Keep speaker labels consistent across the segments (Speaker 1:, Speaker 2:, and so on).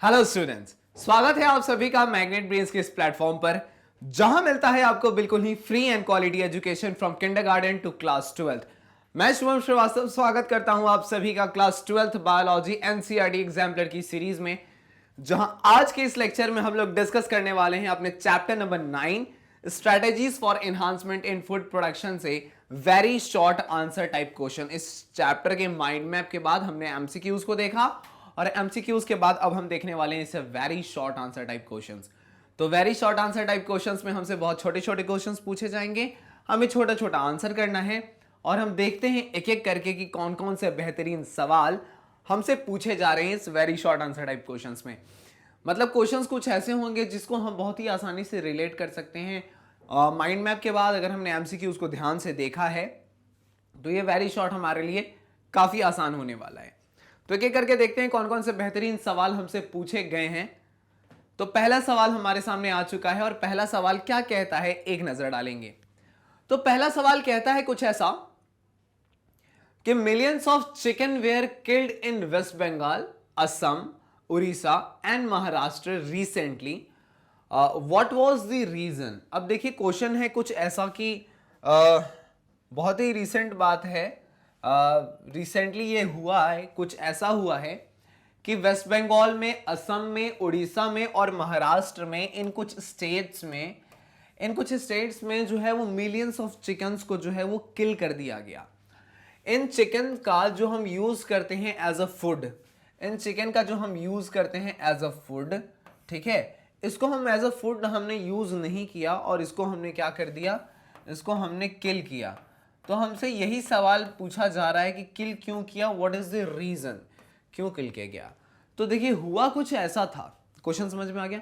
Speaker 1: Hello students, स्वागत है आप सभी का मैग्नेट ब्रेन्स के इस प्लेटफॉर्म पर जहां मिलता है आपको बिल्कुल ही free and quality education from kindergarten to class 12th। मैं शुभम श्रीवास्तव स्वागत करता हूं आप सभी का class 12th biology NCERT exemplar की सीरीज में, जहां आज के इस लेक्चर में हम लोग डिस्कस करने वाले हैं अपने chapter number 9 strategies for enhancement in food production से very short answer type question. इस चैप्टर के माइंड मैप के बाद हमने एमसीक्यूज को देखा और एमसीक्यूज के बाद अब हम देखने वाले हैं इसे very short answer type questions. तो very short answer type questions में हमसे बहुत छोटे छोटे क्वेश्चंस पूछे जाएंगे, हमें छोटा छोटा आंसर करना है और हम देखते हैं एक एक करके कि कौन कौन से बेहतरीन सवाल हमसे पूछे जा रहे हैं इस very short answer type questions में। मतलब क्वेश्चंस कुछ ऐसे होंगे जिसको हम बहुत ही आसानी से रिलेट कर सकते हैं। माइंड मैप के बाद अगर हमने एमसीक्यूज को ध्यान से देखा है तो ये वेरी शॉर्ट हमारे लिए काफी आसान होने वाला है। तो एक एक करके देखते हैं कौन कौन से बेहतरीन सवाल हमसे पूछे गए हैं। तो पहला सवाल हमारे सामने आ चुका है और पहला सवाल क्या कहता है एक नजर डालेंगे। तो पहला सवाल कहता है कुछ ऐसा कि millions of chicken were killed in West Bengal, Assam, Orissa and Maharashtra recently, what was the reason. अब देखिए क्वेश्चन है कुछ ऐसा कि बहुत ही रिसेंट बात है, रिसेंटली ये हुआ है, कुछ ऐसा हुआ है कि वेस्ट बंगाल में, असम में, उड़ीसा में और महाराष्ट्र में इन कुछ स्टेट्स में जो है वो मिलियंस ऑफ चिकन्स को जो है वो किल कर दिया गया। इन चिकन का जो हम यूज करते हैं एज अ फूड, ठीक है, इसको हम एज अ फूड हमने यूज नहीं किया और इसको हमने क्या कर दिया, इसको हमने किल किया। तो हमसे यही सवाल पूछा जा रहा है कि किल क्यों किया, व्हाट इज द रीजन, क्यों किल किया गया। तो देखिए हुआ कुछ ऐसा था, क्वेश्चन समझ में आ गया।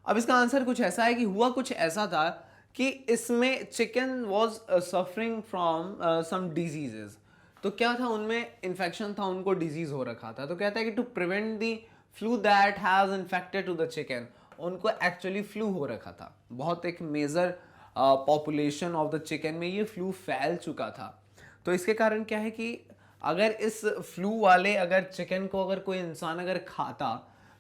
Speaker 1: अब इसका आंसर कुछ ऐसा है कि हुआ कुछ ऐसा था कि इसमें chicken was suffering from some diseases. तो क्या था, उनमें इन्फेक्शन था, उनको डिजीज हो रखा था। तो कहता है कि to prevent the flu that has infected to the chicken, उनको एक्चुअली फ्लू हो रखा था, बहुत एक major population of the chicken में ये फ्लू फैल चुका था। तो इसके कारण क्या है कि अगर इस फ्लू वाले अगर चिकन को अगर कोई इंसान अगर खाता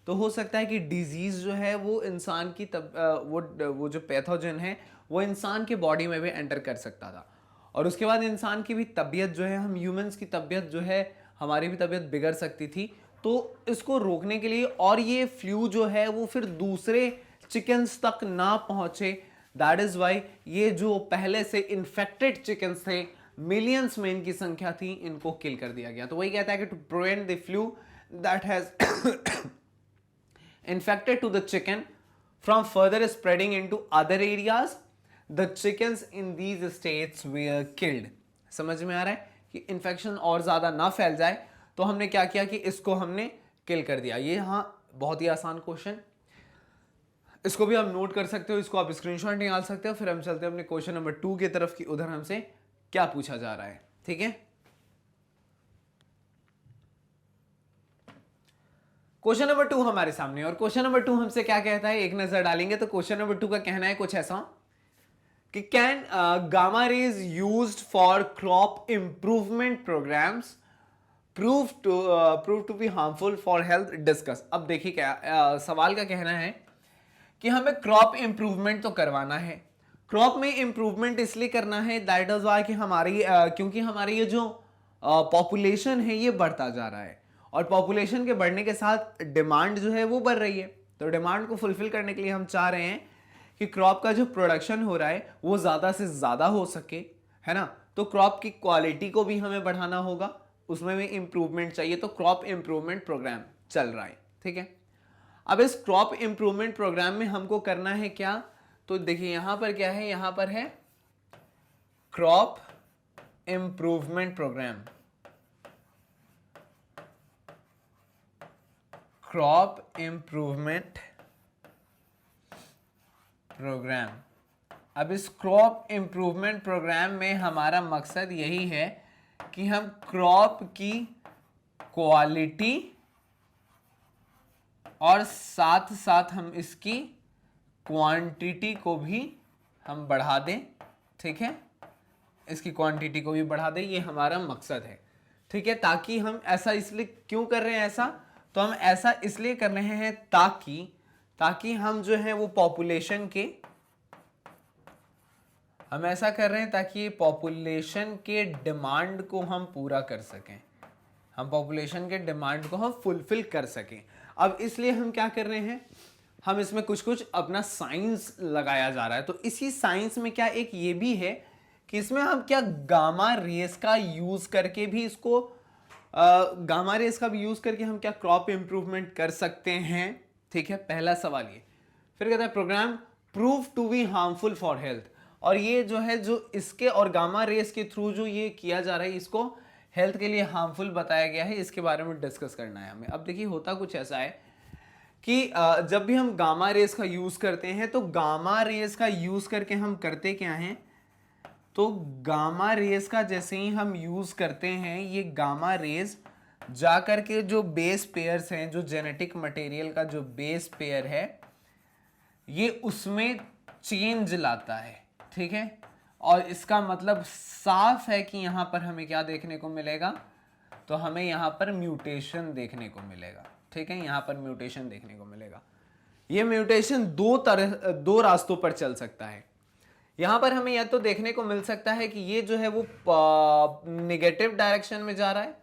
Speaker 1: तो हो सकता है कि डिजीज जो है वो इंसान की वो जो पैथोजन है वो इंसान के बॉडी में भी एंटर कर सकता था और उसके बाद इंसान की भी तबीयत जो है, हम ह्यूमंस की तबीयत जो है, हमारी भी तबीयत बिगड़ सकती थी। तो इसको रोकने के लिए और ये फ्लू जो है वो फिर दूसरे चिकन्स तक ना पहुंचे, दैट इज वाई ये जो पहले से इन्फेक्टेड चिकन्स थे, मिलियंस में इनकी संख्या थी, इनको किल कर दिया गया। तो वही कहता है कि to prevent the flu that has infected to the chicken from further spreading into other areas, the chickens in these states were killed. समझ में आ रहा है कि इन्फेक्शन और ज्यादा ना फैल जाए तो हमने क्या किया कि इसको हमने किल कर दिया। ये हाँ बहुत ही आसान क्वेश्चन, इसको भी आप नोट कर सकते हो, इसको आप स्क्रीनशॉट निकाल सकते हो। फिर हम चलते हैं अपने क्वेश्चन नंबर 2 की तरफ की, उधर हमसे क्या पूछा जा रहा है। ठीक है, क्वेश्चन नंबर 2 हमारे सामने और क्वेश्चन नंबर 2 हमसे क्या कहता है एक नजर डालेंगे। तो क्वेश्चन नंबर 2 का कहना है कुछ ऐसा कि can gamma rays used for crop improvement programs prove to be harmful for health, discuss. अब देखिए क्या सवाल का कहना है कि हमें क्रॉप इंप्रूवमेंट तो करवाना है। क्रॉप में इंप्रूवमेंट इसलिए करना है दैट इज वाई कि हमारी क्योंकि हमारी ये जो पॉपुलेशन है ये बढ़ता जा रहा है और पॉपुलेशन के बढ़ने के साथ डिमांड जो है वो बढ़ रही है। तो डिमांड को फुलफिल करने के लिए हम चाह रहे हैं कि क्रॉप का जो प्रोडक्शन हो रहा है वो ज्यादा से ज्यादा हो सके, है ना। तो क्रॉप की क्वालिटी को भी हमें बढ़ाना होगा, उसमें भी इंप्रूवमेंट चाहिए। तो क्रॉप इंप्रूवमेंट प्रोग्राम चल रहा है, ठीक है। अब इस क्रॉप इंप्रूवमेंट प्रोग्राम में हमको करना है क्या, तो देखिए यहां पर क्या है, यहां पर है crop improvement program, crop improvement program. अब इस क्रॉप इंप्रूवमेंट प्रोग्राम में हमारा मकसद यही है कि हम क्रॉप की क्वालिटी और साथ साथ हम इसकी क्वांटिटी को भी हम बढ़ा दें, ठीक है, इसकी क्वांटिटी को भी बढ़ा दें, ये हमारा मकसद है, ठीक है। ताकि हम ऐसा इसलिए क्यों कर रहे हैं ऐसा, तो हम ऐसा इसलिए कर रहे हैं ताकि हम जो है वो पॉपुलेशन के, हम ऐसा कर रहे हैं ताकि पॉपुलेशन के डिमांड को हम पूरा कर सकें, हम पॉपुलेशन के डिमांड को हम फुलफिल कर सकें। अब इसलिए हम क्या कर रहे हैं, हम इसमें कुछ कुछ अपना साइंस लगाया जा रहा है। तो इसी साइंस में क्या एक ये भी है कि इसमें हम क्या गामा रेस का यूज करके भी इसको गामा रेस का भी यूज करके हम क्या क्रॉप इंप्रूवमेंट कर सकते हैं। ठीक है, पहला सवाल ये। फिर कहता है program prove to be harmful for health, और ये जो है जो इसके और गामा रेस के थ्रू जो ये किया जा रहा है इसको हेल्थ के लिए हार्मफुल बताया गया है, इसके बारे में डिस्कस करना है हमें। अब देखिए होता कुछ ऐसा है कि जब भी हम गामा रेस का यूज करते हैं तो गामा रेस का यूज करके हम करते क्या हैं, तो गामा रेस का जैसे ही हम यूज करते हैं ये गामा रेस जा करके जो बेस पेयर्स हैं, जो जेनेटिक मटेरियल का जो बेस पेयर है ये उसमें चेंज लाता है। ठीक है, और इसका मतलब साफ है कि यहां पर हमें क्या देखने को मिलेगा, तो हमें यहां पर म्यूटेशन देखने को मिलेगा। ठीक है, यहां पर म्यूटेशन देखने को मिलेगा। ये म्यूटेशन दो रास्तों पर चल सकता है। यहां पर हमें या तो देखने को मिल सकता है कि ये जो है वो नेगेटिव डायरेक्शन में जा रहा है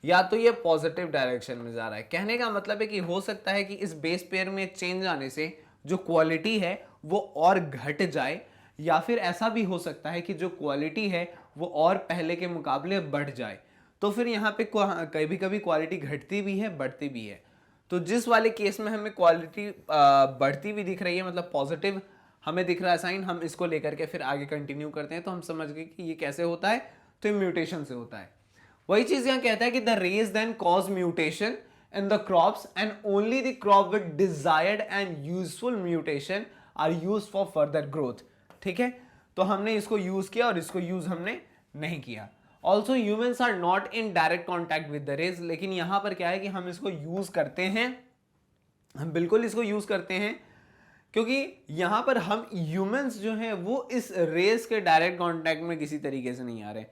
Speaker 1: या तो ये पॉजिटिव डायरेक्शन में जा रहा है। कहने का मतलब है कि हो सकता है कि इस बेस पेयर में चेंज आने से जो क्वालिटी है वो और घट जाए, या फिर ऐसा भी हो सकता है कि जो क्वालिटी है वो और पहले के मुकाबले बढ़ जाए। तो फिर यहाँ पे कभी कभी क्वालिटी घटती भी है, बढ़ती भी है। तो जिस वाले केस में हमें क्वालिटी बढ़ती हुई दिख रही है, मतलब पॉजिटिव हमें दिख रहा है साइन, हम इसको लेकर के फिर आगे कंटिन्यू करते हैं तो हम समझ गए कि ये कैसे होता है, तो ये म्यूटेशन से होता है। वही चीज यहाँ कहता है कि the rays then cause mutation in the crops and only the crop with desired and useful mutation are used for further growth। ठीक है, तो हमने इसको यूज किया और इसको यूज हमने नहीं किया। Also humans are not in direct contact with the rays, लेकिन यहां पर क्या है कि हम इसको यूज करते हैं, हम बिल्कुल इसको यूज करते हैं, क्योंकि यहां पर हम ह्यूमंस जो हैं वो इस रेस के डायरेक्ट कांटेक्ट में किसी तरीके से नहीं आ रहे,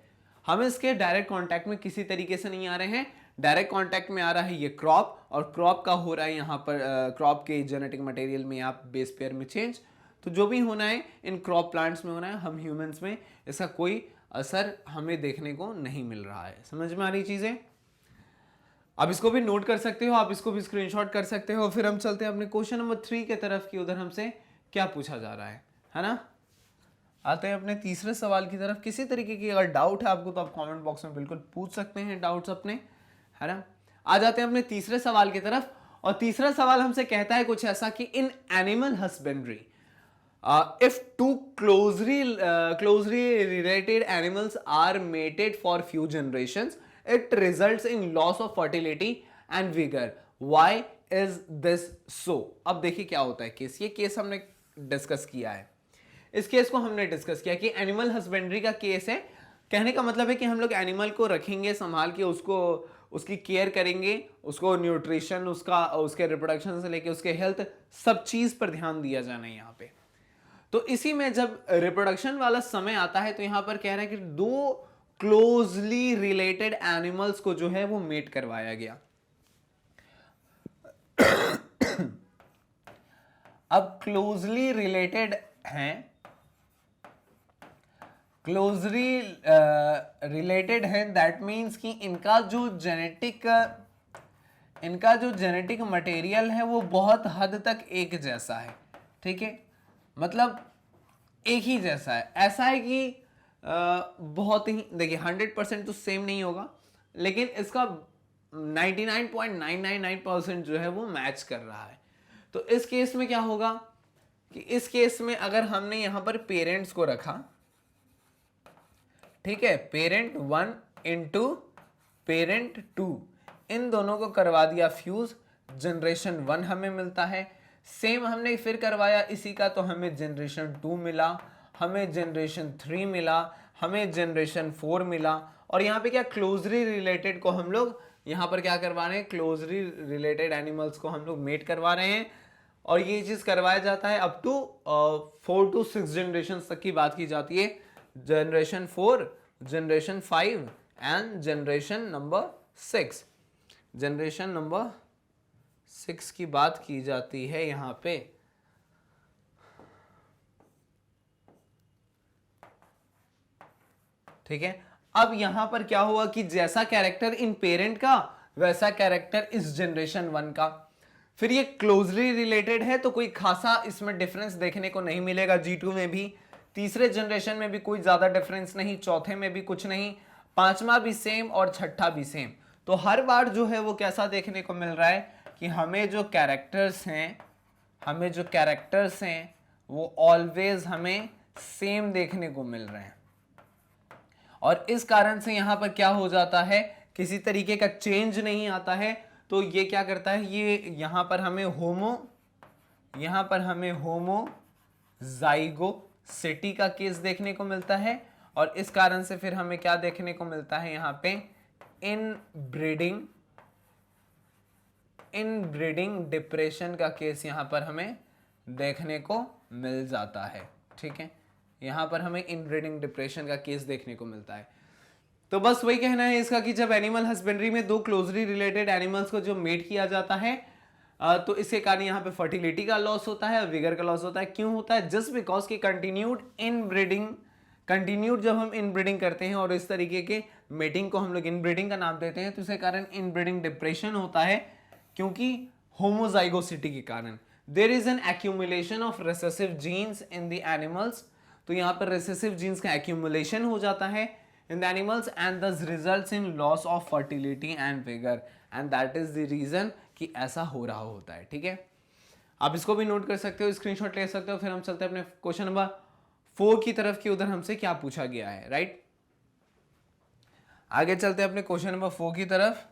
Speaker 1: हम इसके डायरेक्ट कांटेक्ट में किसी तरीके से नहीं आ रहे हैं। डायरेक्ट कांटेक्ट में आ रहा है ये क्रॉप, और क्रॉप का हो रहा है यहाँ पर क्रॉप के जेनेटिक मटेरियल में या बेस पेयर में चेंज। तो जो भी होना है इन क्रॉप प्लांट्स में होना है, हम ह्यूमंस में इसका कोई असर हमें देखने को नहीं मिल रहा है। समझ में आ रही चीजें? अब इसको भी नोट कर सकते हो, आप इसको भी स्क्रीनशॉट कर सकते हो। फिर हम चलते हैं अपने क्वेश्चन नंबर 3 के तरफ की, उधर हमसे क्या पूछा जा रहा है ना। आते हैं अपने तीसरे सवाल की तरफ। किसी तरीके की अगर डाउट है आपको तो आप कमेंट बॉक्स में बिल्कुल पूछ सकते हैं डाउट्स अपने, है ना। आ जाते हैं अपने तीसरे सवाल की तरफ, और तीसरा सवाल हमसे कहता है कुछ ऐसा कि in animal husbandry if two closely related animals are mated for few generations, it results in loss of fertility and vigor. Why is this so? अब देखिए क्या होता है केस, ये केस हमने डिस्कस किया है। इस केस को हमने डिस्कस किया कि एनिमल हस्बेंड्री का केस है। कहने का मतलब है कि हम लोग एनिमल को रखेंगे, संभाल के उसको उसकी केयर करेंगे, उसको न्यूट्रिशन, उसके रिप्रोडक्शन से लेके उसके हेल्थ, सब चीज पर ध्यान दिया जाना है यहाँ पे। तो इसी में जब रिप्रोडक्शन वाला समय आता है तो यहां पर कह रहा है कि दो क्लोजली रिलेटेड एनिमल्स को जो है वो मेट करवाया गया। अब क्लोजली रिलेटेड हैं, क्लोजली रिलेटेड है, दैट मीन्स कि इनका जो जेनेटिक मटेरियल है वो बहुत हद तक एक जैसा है। ठीक है, मतलब एक ही जैसा है। ऐसा है कि बहुत ही, देखिए 100% तो सेम नहीं होगा, लेकिन इसका 99.999% जो है वो मैच कर रहा है। तो इस केस में क्या होगा कि इस केस में अगर हमने यहां पर पेरेंट्स को रखा, ठीक है, पेरेंट 1 इंटू पेरेंट 2, इन दोनों को करवा दिया फ्यूज, जनरेशन 1 हमें मिलता है। सेम हमने फिर करवाया इसी का, तो हमें जनरेशन 2 मिला, हमें जनरेशन 3 मिला, हमें जनरेशन 4 मिला। और यहाँ पे क्या क्लोजली रिलेटेड को हम लोग यहाँ पर क्या करवा रहे हैं, क्लोजली रिलेटेड एनिमल्स को हम लोग मेट करवा रहे हैं। और ये चीज करवाया जाता है अप टू 4 to 6 जनरेशन तक की बात की जाती है। Generation 4, generation 5 and generation number 6। Generation number 6 की बात की जाती है यहां पे, ठीक है। अब यहां पर क्या हुआ कि जैसा कैरेक्टर इन पेरेंट का वैसा कैरेक्टर इस जनरेशन 1 का, फिर ये क्लोजली रिलेटेड है तो कोई खासा इसमें डिफरेंस देखने को नहीं मिलेगा। G2 में भी, तीसरे जनरेशन में भी कोई ज्यादा डिफरेंस नहीं, चौथे में भी कुछ नहीं, पांचवा भी सेम और छठा भी सेम। तो हर बार जो है वो कैसा देखने को मिल रहा है कि हमें जो कैरेक्टर्स हैं वो ऑलवेज हमें सेम देखने को मिल रहे हैं। और इस कारण से यहां पर क्या हो जाता है, किसी तरीके का चेंज नहीं आता है। तो ये क्या करता है, ये यहां पर हमें होमोजाइगोसिटी का केस देखने को मिलता है। और इस कारण से फिर हमें क्या देखने को मिलता है यहां पे, इनब्रीडिंग डिप्रेशन का केस यहां पर हमें देखने को मिल जाता है, ठीक है। यहां पर हमें इनब्रीडिंग डिप्रेशन का केस देखने को मिलता है। तो बस वही कहना है इसका कि जब एनिमल हस्बेंड्री में दो क्लोजली रिलेटेड एनिमल्स को जो मेट किया जाता है तो इसके कारण यहाँ पे फर्टिलिटी का लॉस होता है, विगर का लॉस होता है। क्यों होता है? जस्ट बिकॉज की कंटिन्यूड जब हम इनब्रीडिंग करते हैं और इस तरीके के मेटिंग को हम लोग इनब्रीडिंग का नाम देते हैं, तो इसके कारण इनब्रीडिंग डिप्रेशन होता है, क्योंकि होमोजाइगोसिटी के कारण there is an accumulation of recessive genes in the animals. तो यहाँ पर रिसेसिव जीन्स का एक्यूमुलेशन हो जाता है in the animals and thus results in loss of fertility and vigor, and that is the reason कि ऐसा हो रहा होता है, ठीक है। आप इसको भी नोट कर सकते हो, स्क्रीनशॉट ले सकते हो। फिर हम चलते हैं अपने क्वेश्चन नंबर 4 की तरफ कि उधर हमसे क्या पूछा गया है, राइट। आगे चलते हैं अपने क्वेश्चन नंबर 4 की तरफ।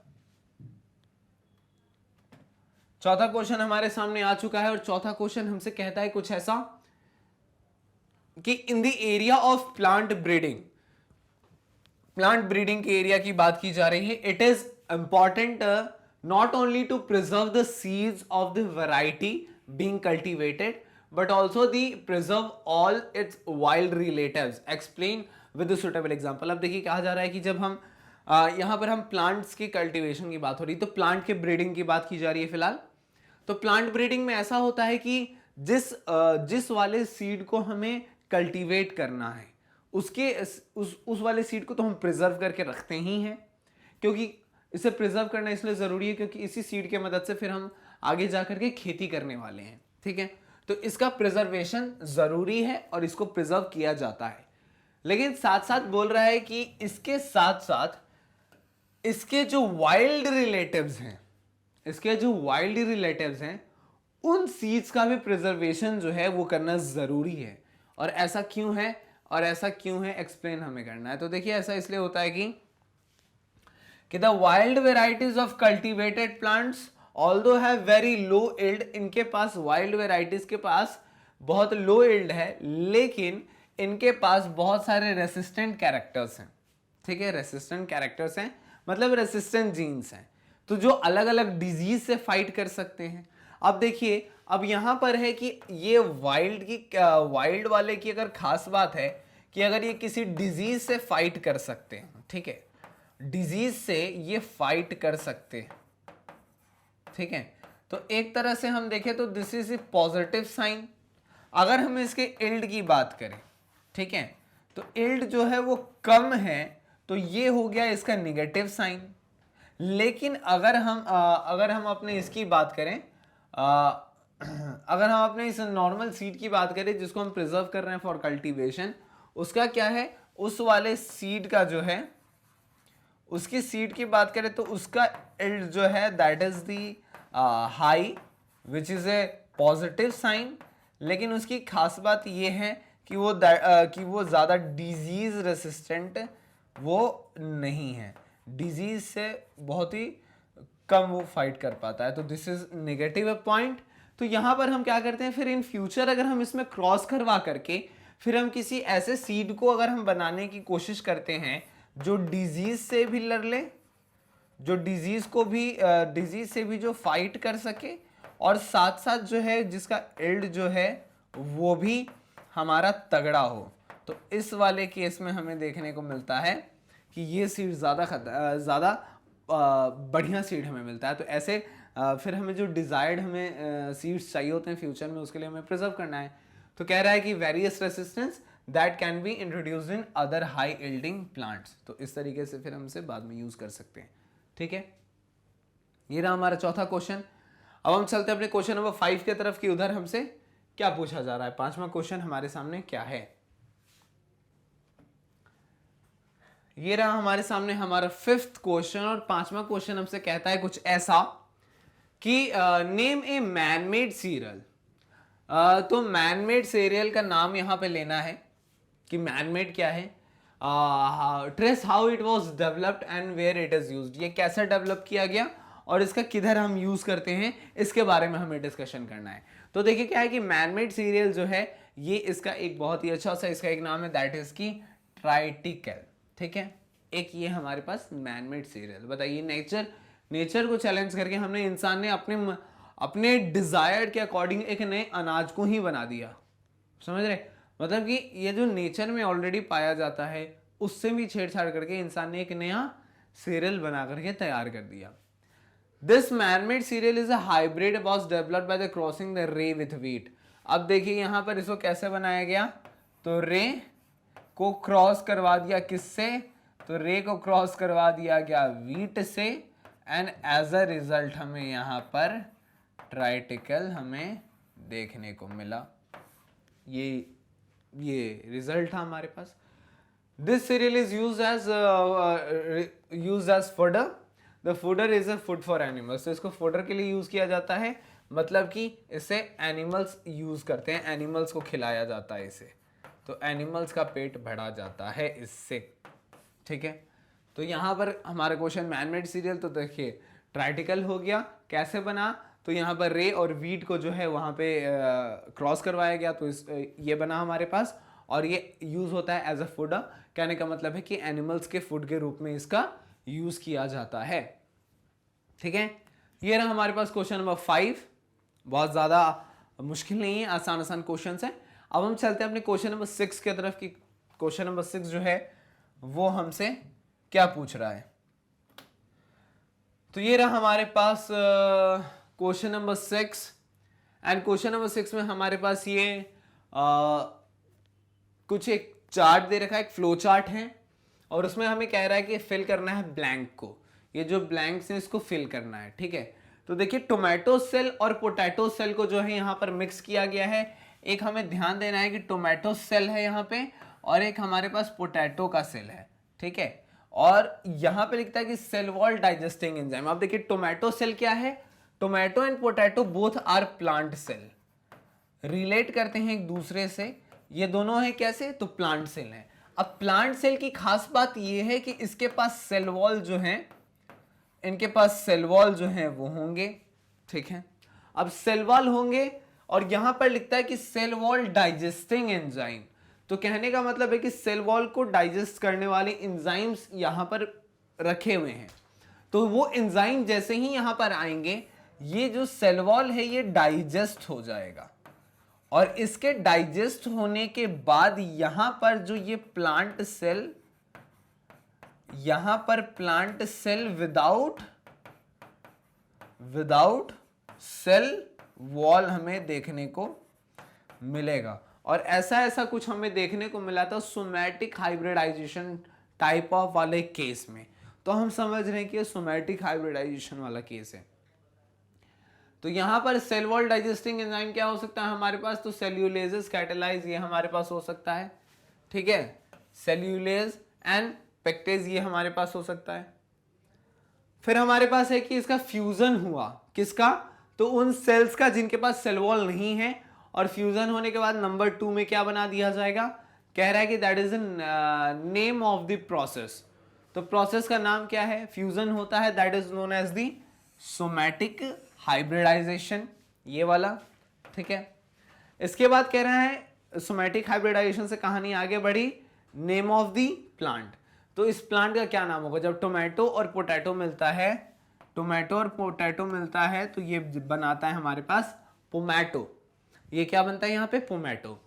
Speaker 1: चौथा क्वेश्चन हमारे सामने आ चुका है और चौथा क्वेश्चन हमसे कहता है कुछ ऐसा कि in the area of plant breeding के एरिया की बात की जा रही है। It is important not only to preserve the seeds of the variety being cultivated but also the preserve all its wild relatives. Explain with suitable example. अब देखिए कहा जा रहा है कि जब हम यहां पर हम प्लांट्स की कल्टीवेशन की बात हो रही है, तो प्लांट के ब्रीडिंग की बात की जा रही है फिलहाल। तो प्लांट ब्रीडिंग में ऐसा होता है कि जिस वाले सीड को हमें कल्टीवेट करना है उसके उस वाले सीड को तो हम प्रिजर्व करके रखते ही हैं, क्योंकि इसे प्रिजर्व करना इसलिए जरूरी है क्योंकि इसी सीड के मदद से फिर हम आगे जाकर के खेती करने वाले हैं, ठीक है। तो इसका प्रिजर्वेशन जरूरी है और इसको प्रिजर्व किया जाता है। लेकिन साथ साथ बोल रहा है कि इसके साथ साथ इसके जो वाइल्ड रिलेटिव्स हैं उन सीड्स का भी प्रिजर्वेशन जो है वो करना जरूरी है। और ऐसा क्यों है एक्सप्लेन हमें करना है। तो देखिए ऐसा इसलिए होता है कि the wild varieties of cultivated plants although have very low yield, इनके पास वाइल्ड वेराइटीज के पास बहुत लो यील्ड है, लेकिन इनके पास बहुत सारे रेसिस्टेंट कैरेक्टर्स हैं, ठीक है। रेसिस्टेंट कैरेक्टर्स हैं मतलब रेसिस्टेंट जीन्स हैं, तो जो अलग अलग डिजीज से फाइट कर सकते हैं। अब देखिए, अब यहां पर है कि ये वाइल्ड वाले की अगर खास बात है कि अगर ये किसी डिजीज से फाइट कर सकते हैं, ठीक है, डिजीज से ये फाइट कर सकते हैं, ठीक है। तो एक तरह से हम देखें तो this is a positive sign. अगर हम इसके इल्ड की बात करें, ठीक है, तो इल्ड जो है वो कम है, तो ये हो गया इसका निगेटिव साइन। लेकिन अगर हम अपने इसकी बात करें, अगर हम अपने इस नॉर्मल सीड की बात करें जिसको हम प्रिजर्व कर रहे हैं फॉर कल्टीवेशन, उसका क्या है, उस वाले सीड का जो है, उसकी सीड की बात करें तो उसका इल्ड जो है that is the high which is a positive sign. लेकिन उसकी खास बात ये है कि वो ज़्यादा डिजीज रेसिस्टेंट वो नहीं है, डिजीज से बहुत ही कम वो फाइट कर पाता है। तो दिस इज नेगेटिव पॉइंट। तो यहां पर हम क्या करते हैं, फिर इन फ्यूचर अगर हम इसमें क्रॉस करवा करके फिर हम किसी ऐसे सीड को अगर हम बनाने की कोशिश करते हैं जो डिजीज से भी लड़ ले, जो डिजीज से भी जो फाइट कर सके, और साथ साथ जो है जिसका इल्ड जो है वो भी हमारा तगड़ा हो, तो इस वाले केस में हमें देखने को मिलता है कि ये सीड ज़्यादा बढ़िया सीड हमें मिलता है। तो ऐसे फिर हमें जो डिजायर्ड हमें सीड्स चाहिए होते हैं फ्यूचर में, उसके लिए हमें प्रिजर्व करना है। तो कह रहा है कि various resistance that can be introduced in other high yielding plants. तो इस तरीके से फिर हम इसे बाद में यूज कर सकते हैं। ठीक है, ये रहा हमारा चौथा क्वेश्चन। अब हम चलते हैं अपने क्वेश्चन नंबर 5 की तरफ कि उधर हमसे क्या पूछा जा रहा है। पांचवा क्वेश्चन हमारे सामने क्या है, ये रहा हमारे सामने हमारा 5th क्वेश्चन। और पांचवा क्वेश्चन हमसे कहता है कुछ ऐसा कि नेम ए मैनमेड सीरियल। तो मैनमेड सीरियल का नाम यहां पे लेना है कि मैनमेड क्या है, trace how it was developed and where it is used. ये कैसे डेवलप किया गया और इसका किधर हम यूज करते हैं, इसके बारे में हमें डिस्कशन करना है। तो देखिए क्या है कि मैनमेड सीरियल जो है ये इसका एक बहुत ही अच्छा सा इसका एक नाम है, दैट इज की ट्राइटिकल। ठीक है, एक ये हमारे पास मैनमेड सीरियल। बताइए, नेचर को चैलेंज करके हमने इंसान ने अपने डिजायर के अकॉर्डिंग एक नए अनाज को ही बना दिया। समझ रहे, मतलब कि ये जो नेचर में ऑलरेडी पाया जाता है उससे भी छेड़छाड़ करके इंसान ने एक नया सीरियल बना करके तैयार कर दिया। This manmade serial is a hybrid was developed by the crossing the रे विथ व्हीट। अब देखिए यहां पर इसको कैसे बनाया गया, तो रे को क्रॉस करवा दिया किससे, तो रे को क्रॉस करवा दिया गया व्हीट से, एंड एज अ रिजल्ट हमें यहां पर ट्राइटिकल हमें देखने को मिला। ये रिजल्ट था हमारे पास। This cereal is used as fodder. The fodder is a food for animals. तो इसको फूडर के लिए यूज किया जाता है, मतलब कि इसे एनिमल्स यूज करते हैं, एनिमल्स को खिलाया जाता है इसे, तो एनिमल्स का पेट भरा जाता है इससे। ठीक है, तो यहाँ पर हमारा क्वेश्चन मैनमेड सीरियल, तो देखिए ट्राइटिकल हो गया, कैसे बना, तो यहाँ पर रे और वीट को जो है वहाँ पे क्रॉस करवाया गया, तो ये बना हमारे पास, और ये यूज होता है एज अ फूड। कहने का मतलब है कि एनिमल्स के फूड के रूप में इसका यूज किया जाता है। ठीक है, ये रहा हमारे पास क्वेश्चन नंबर 5। बहुत ज्यादा मुश्किल नहीं है, आसान आसान क्वेश्चन है। अब हम चलते हैं अपने क्वेश्चन नंबर 6 की तरफ की क्वेश्चन नंबर 6 जो है वो हमसे क्या पूछ रहा है। तो ये रहा हमारे पास question number 6, and question number 6 में हमारे पास ये कुछ एक चार्ट दे रखा है, एक फ्लो चार्ट है, और उसमें हमें कह रहा है कि फिल करना है ब्लैंक को। ये जो ब्लैंक्स हैं इसको फिल करना है। ठीक है, तो देखिए टोमेटो सेल और पोटैटो सेल को जो है यहाँ पर मिक्स किया गया है। एक हमें ध्यान देना है कि टोमेटो सेल है यहाँ पे, और एक हमारे पास पोटैटो का सेल है। ठीक है, और यहाँ पे लिखता है कि सेल वॉल डाइजेस्टिंग एंजाइम। अब देखिए टोमेटो सेल क्या है, tomato and potato both are plant cell, relate करते हैं एक दूसरे से। ये दोनों है कैसे, तो प्लांट सेल है। अब प्लांट सेल की खास बात ये है कि इसके पास सेल वॉल जो है, इनके पास सेल वॉल जो है वो होंगे। ठीक है, अब सेल वॉल होंगे, और यहां पर लिखता है कि सेल वॉल डाइजेस्टिंग एंजाइम। तो कहने का मतलब है कि सेल वॉल को डाइजेस्ट करने वाले एंजाइम्स यहां पर रखे हुए हैं। तो वो एंजाइम जैसे ही यहां पर आएंगे, ये जो सेल वॉल है ये डाइजेस्ट हो जाएगा, और इसके डाइजेस्ट होने के बाद यहां पर जो ये प्लांट सेल, यहां पर plant cell without cell wall हमें देखने को मिलेगा। और ऐसा कुछ हमें देखने को मिला था सोमैटिक हाइब्रिडाइजेशन टाइप ऑफ वाले केस में। तो हम समझ रहे हैं कि सोमैटिक हाइब्रिडाइजेशन वाला केस है। तो यहां पर सेल वॉल डाइजेस्टिंग एंजाइम क्या हो सकता है हमारे पास, तो सेल्यूलेजेस कैटालाइज ये हमारे पास हो सकता है। ठीक है, सेल्यूलेज एंड पेक्टेज ये हमारे पास हो सकता है। फिर हमारे पास है कि इसका फ्यूजन हुआ, किसका, तो उन सेल्स का जिनके पास सेल वॉल नहीं है, और फ्यूजन होने के बाद नंबर 2 में क्या बना दिया जाएगा, कह रहा है कि that is name of the process. तो प्रोसेस का नाम क्या है, फ्यूजन होता है, that is known as the somatic hybridization, ये वाला। ठीक है, इसके बाद कह रहा है सोमैटिक हाइब्रिडाइजेशन से कहानी आगे बढ़ी, नेम ऑफ द प्लांट। तो इस प्लांट का क्या नाम होगा, जब टोमेटो और पोटैटो मिलता है, टोमेटो और पोटैटो मिलता है तो ये बनाता है हमारे पास पोमैटो। ये क्या बनता है यहाँ पे, पोमैटो।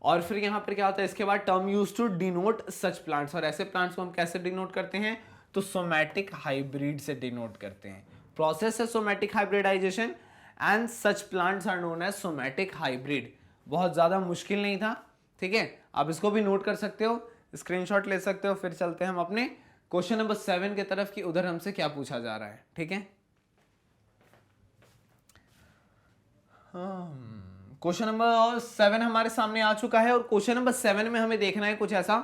Speaker 1: और फिर यहाँ पर क्या होता है, इसके बाद term use to denote such plants, और ऐसे प्लांट्स को हम कैसे डिनोट करते हैं, तो सोमैटिक हाइब्रिड से डिनोट करते हैं। प्रोसेस है somatic hybridization and such plants are known as somatic hybrid. बहुत ज्यादा मुश्किल नहीं था, ठीक है, आप इसको भी नोट कर सकते हो, स्क्रीनशॉट ले सकते हो। फिर चलते हैं हम अपने क्वेश्चन नंबर 7 की तरफ कि उधर हमसे क्या पूछा जा रहा है, ठीक है। क्वेश्चन नंबर 7 हमारे सामने आ चुका है और क्वेश्चन नंबर 7 में हमें देखना है कुछ ऐसा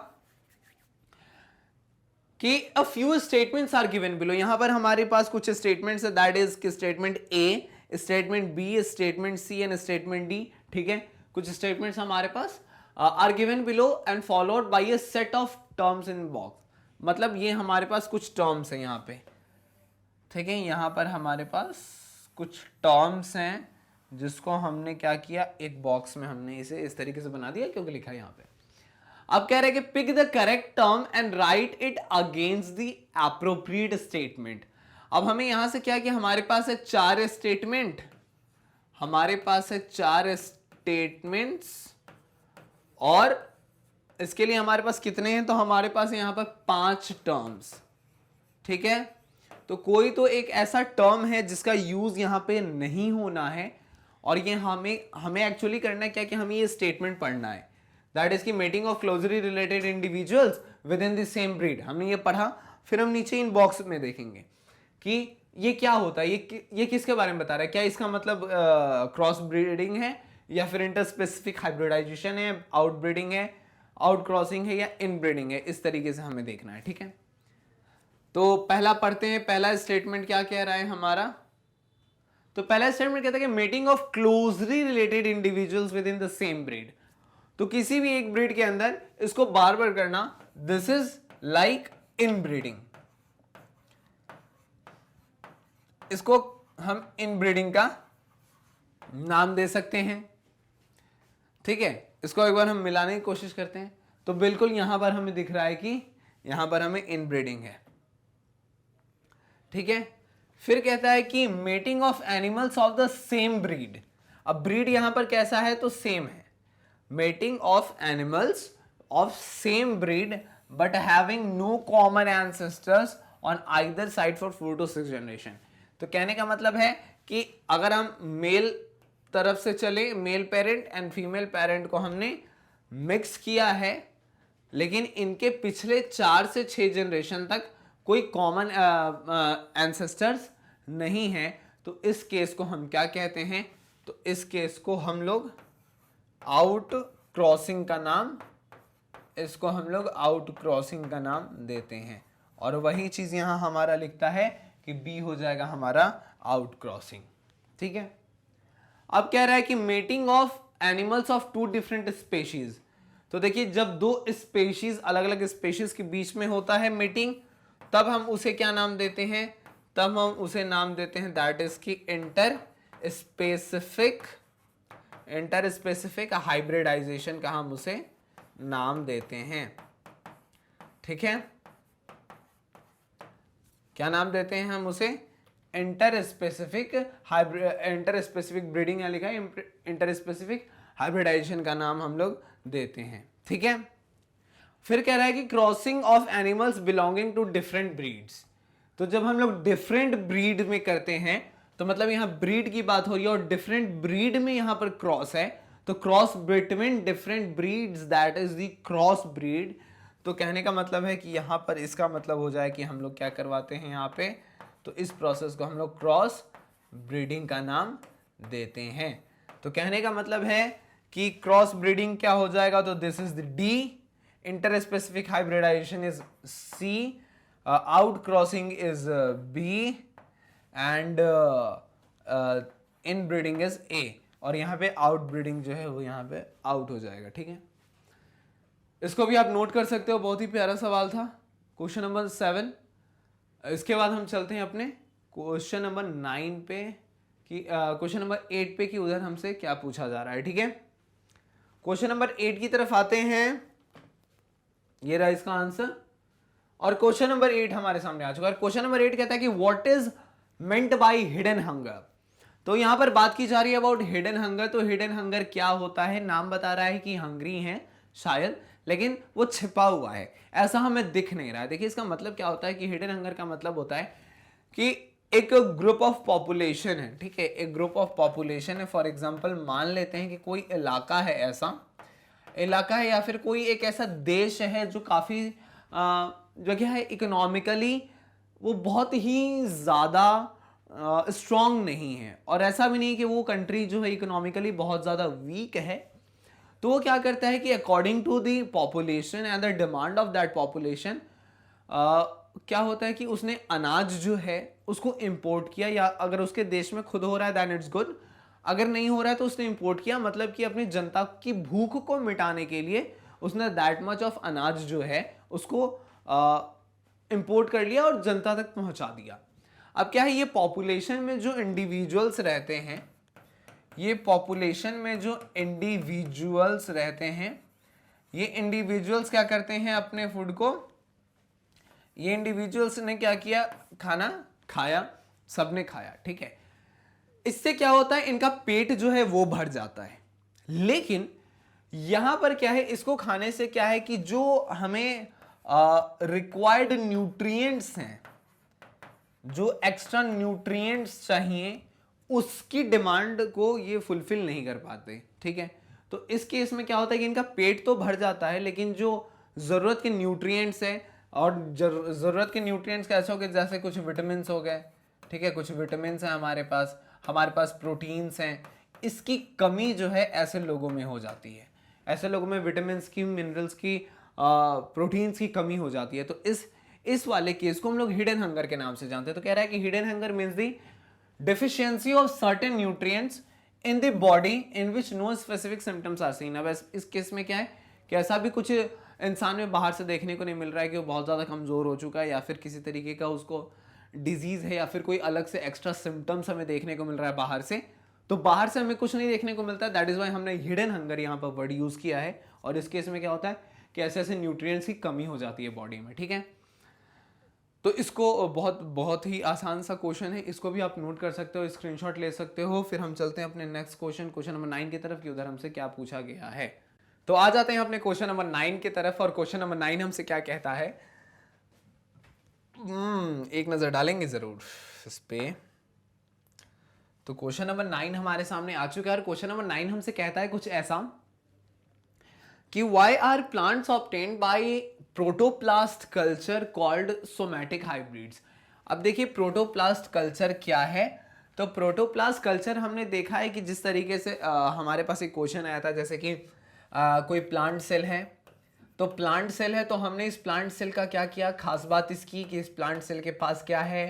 Speaker 1: कि a few statements are given below. यहां पर हमारे पास कुछ स्टेटमेंट्स है, दैट इज कि statement A, statement B, statement C and statement D, ठीक है। कुछ स्टेटमेंट्स हमारे पास are given below and followed by a set of terms in box. मतलब ये हमारे पास कुछ टर्म्स हैं यहाँ पे, ठीक है। यहाँ पर हमारे पास कुछ टर्म्स हैं जिसको हमने क्या किया, एक बॉक्स में हमने इसे इस तरीके से बना दिया क्योंकि लिखा है यहाँ पे। अब कह रहे हैं कि pick the correct term and write it against the appropriate statement. अब हमें यहां से क्या कि हमारे पास है 4 स्टेटमेंट, हमारे पास है 4 स्टेटमेंट्स और इसके लिए हमारे पास कितने हैं, तो हमारे पास यहां पर 5 टर्म्स, ठीक है। तो कोई तो एक ऐसा टर्म है जिसका यूज यहां पे नहीं होना है और ये हमें एक्चुअली करना है क्या कि हमें ये स्टेटमेंट पढ़ना है, दैट इज की mating of closely related individuals with in the same breed. हमने ये पढ़ा, फिर हम नीचे इन बॉक्स में देखेंगे कि ये क्या होता है, ये किसके बारे में बता रहा है, क्या इसका मतलब क्रॉस ब्रीडिंग है या फिर इंटरस्पेसिफिक हाइब्रिडाइजेशन है, आउट ब्रीडिंग है, आउट क्रॉसिंग है या इन ब्रीडिंग है, इस तरीके से हमें देखना है, ठीक है। तो पहला पढ़ते हैं, पहला स्टेटमेंट क्या कह रहा है हमारा। तो पहला स्टेटमेंट कहता है कि meeting of closely related individuals with in the same breed. तो किसी भी एक ब्रीड के अंदर इसको बार बार करना, this is like in breeding, इसको हम इन ब्रीडिंग का नाम दे सकते हैं, ठीक है। इसको एक बार हम मिलाने की कोशिश करते हैं, तो बिल्कुल यहां पर हमें दिख रहा है कि यहां पर हमें इन ब्रीडिंग है, ठीक है। फिर कहता है कि mating of animals of the same breed. अब ब्रीड यहां पर कैसा है, तो सेम है। Mating of animals of same breed but having no common ancestors on either side for 4 to 6 generation. तो कहने का मतलब है कि अगर हम मेल तरफ से चले, male parent and female parent को हमने मिक्स किया है, लेकिन इनके पिछले 4 से 6 जनरेशन तक कोई कॉमन एंसेस्टर्स नहीं है, तो इस केस को हम क्या कहते हैं, तो इस केस को हम लोग आउट क्रॉसिंग का नाम, इसको हम लोग आउट क्रॉसिंग का नाम देते हैं। और वही चीज यहां हमारा लिखता है कि बी हो जाएगा हमारा आउट क्रॉसिंग, ठीक है। अब कह रहा है कि mating of animals of 2 different species. तो देखिए जब 2 स्पेशीज, अलग अलग स्पेशीज के बीच में होता है मीटिंग, तब हम उसे क्या नाम देते हैं, तब हम उसे नाम देते हैं दैट इज की इंटर स्पेसिफिक हाइब्रिडाइजेशन का हम उसे नाम देते हैं, ठीक है। क्या नाम देते हैं हम उसे, इंटर स्पेसिफिक ब्रीडिंग लिखा है, इंटर स्पेसिफिक हाइब्रिडाइजेशन का नाम हम लोग देते हैं, ठीक है। फिर कह रहा है कि crossing of animals belonging to different breeds. तो जब हम लोग डिफरेंट ब्रीड में करते हैं, तो मतलब यहां ब्रीड की बात हो रही है और डिफरेंट ब्रीड में यहां पर क्रॉस है, तो cross between different breeds that is the cross breed. तो कहने का मतलब है कि यहां पर इसका मतलब हो जाए कि हम लोग क्या करवाते हैं यहाँ पे, तो इस प्रोसेस को हम लोग क्रॉस ब्रीडिंग का नाम देते हैं। तो कहने का मतलब है कि क्रॉस ब्रीडिंग क्या हो जाएगा, तो this is the D, interspecific hybridization is C, out crossing is B and in breeding is A. और यहाँ पे आउट ब्रीडिंग जो है वो यहाँ पे आउट हो जाएगा, ठीक है। इसको भी आप नोट कर सकते हो, बहुत ही प्यारा सवाल था, क्वेश्चन नंबर 7। इसके बाद हम चलते हैं अपने क्वेश्चन नंबर 9 पे कि क्वेश्चन नंबर 8 पे कि उधर हमसे क्या पूछा जा रहा है, ठीक है। क्वेश्चन नंबर 8 की तरफ आते हैं, ये रहा इसका आंसर। और क्वेश्चन नंबर 8 हमारे सामने आ चुका है। क्वेश्चन नंबर 8 कहता है कि what is meant by hidden hunger. तो यहां पर बात की जा रही है अबाउट हिडन हंगर। तो हिडन हंगर क्या होता है, नाम बता रहा है कि हंग्री हैं शायद, लेकिन वो छिपा हुआ है, ऐसा हमें दिख नहीं रहा है। देखिए इसका मतलब क्या होता है कि हिडन हंगर का मतलब होता है कि एक ग्रुप ऑफ पॉपुलेशन है, ठीक है, एक ग्रुप ऑफ पॉपुलेशन है। फॉर एग्जांपल मान लेते हैं कि कोई इलाका है, ऐसा इलाका है या फिर कोई एक ऐसा देश है जो काफी जो क्या है इकोनॉमिकली वो बहुत ही ज्यादा स्ट्रांग नहीं है, और ऐसा भी नहीं कि वो कंट्री जो है इकोनॉमिकली बहुत ज्यादा वीक है। तो वो क्या करता है कि according to the population and the demand of that population क्या होता है कि उसने अनाज जो है उसको इंपोर्ट किया, या अगर उसके देश में खुद हो रहा है देन इट्स गुड, अगर नहीं हो रहा है तो उसने इंपोर्ट किया, मतलब कि अपनी जनता की भूख को मिटाने के लिए उसने दैट मच ऑफ अनाज जो है उसको इंपोर्ट कर लिया और जनता तक पहुंचा दिया। अब क्या है, ये पॉपुलेशन में जो इंडिविजुअल्स रहते हैं, ये पॉपुलेशन में जो इंडिविजुअल्स रहते हैं, ये इंडिविजुअल्स क्या करते हैं अपने फूड को, ये इंडिविजुअल्स ने क्या किया, खाना खाया, सबने खाया, ठीक है। इससे क्या होता है, इनका पेट जो है वो भर जाता है। लेकिन यहां पर क्या है, इसको खाने से क्या है कि जो हमें रिक्वायर्ड न्यूट्रिएंट्स हैं, जो एक्स्ट्रा न्यूट्रिएंट्स चाहिए, उसकी डिमांड को ये फुलफिल नहीं कर पाते, ठीक है। तो इस केस में क्या होता है कि इनका पेट तो भर जाता है, लेकिन जो जरूरत के न्यूट्रिएंट्स है, और जरूरत के न्यूट्रिएंट्स कैसे हो गए, जैसे कुछ विटामिन हो गए, ठीक है, कुछ विटामिन है हमारे पास प्रोटीन्स हैं, इसकी कमी जो है ऐसे लोगों में हो जाती है। ऐसे लोगों में विटामिन की, मिनरल्स की, प्रोटीन्स की कमी हो जाती है। तो इस वाले केस को हम लोग हिडन हंगर के नाम से जानते हैं। तो कह रहा है कि hidden hunger means the deficiency of certain nutrients in the body in which no specific symptoms are seen। अब इस केस में क्या है कि ऐसा भी कुछ इंसान में बाहर से देखने को नहीं मिल रहा है कि वो बहुत ज़्यादा कमज़ोर हो चुका है, या फिर किसी तरीके का उसको डिजीज़ है, या फिर कोई अलग से एक्स्ट्रा सिम्टम्स हमें देखने को मिल रहा है बाहर से। तो बाहर से हमें कुछ नहीं देखने को मिलता है, दैट इज़ वाई हमने हिडन हंगर यहाँ पर वर्ड यूज़ किया है। और इस केस में क्या होता है कि ऐसे ऐसे न्यूट्रिएंट्स की कमी हो जाती है बॉडी में, ठीक है। तो इसको बहुत ही आसान सा क्वेश्चन है, इसको भी आप नोट कर सकते हो, स्क्रीनशॉट ले सकते हो। फिर हम चलते हैं अपने नेक्स्ट क्वेश्चन नंबर 9 की तरफ कि उधर हमसे क्या पूछा गया है। तो आ जाते हैं अपने क्वेश्चन नंबर 9 की तरफ, और क्वेश्चन नंबर 9 हमसे क्या कहता है, एक नजर डालेंगे जरूर इस पे। तो क्वेश्चन नंबर 9 हमारे सामने आ चुका है, और क्वेश्चन नंबर 9 हमसे कहता है कुछ ऐसा कि why are plants obtained by protoplast culture called somatic hybrids. अब देखिए प्रोटोप्लास्ट कल्चर क्या है। तो प्रोटोप्लास्ट कल्चर हमने देखा है कि जिस तरीके से हमारे पास एक क्वेश्चन आया था, जैसे कि कोई प्लांट सेल है, तो प्लांट सेल है, तो हमने इस प्लांट सेल का क्या किया, खास बात इसकी कि इस प्लांट सेल के पास क्या है,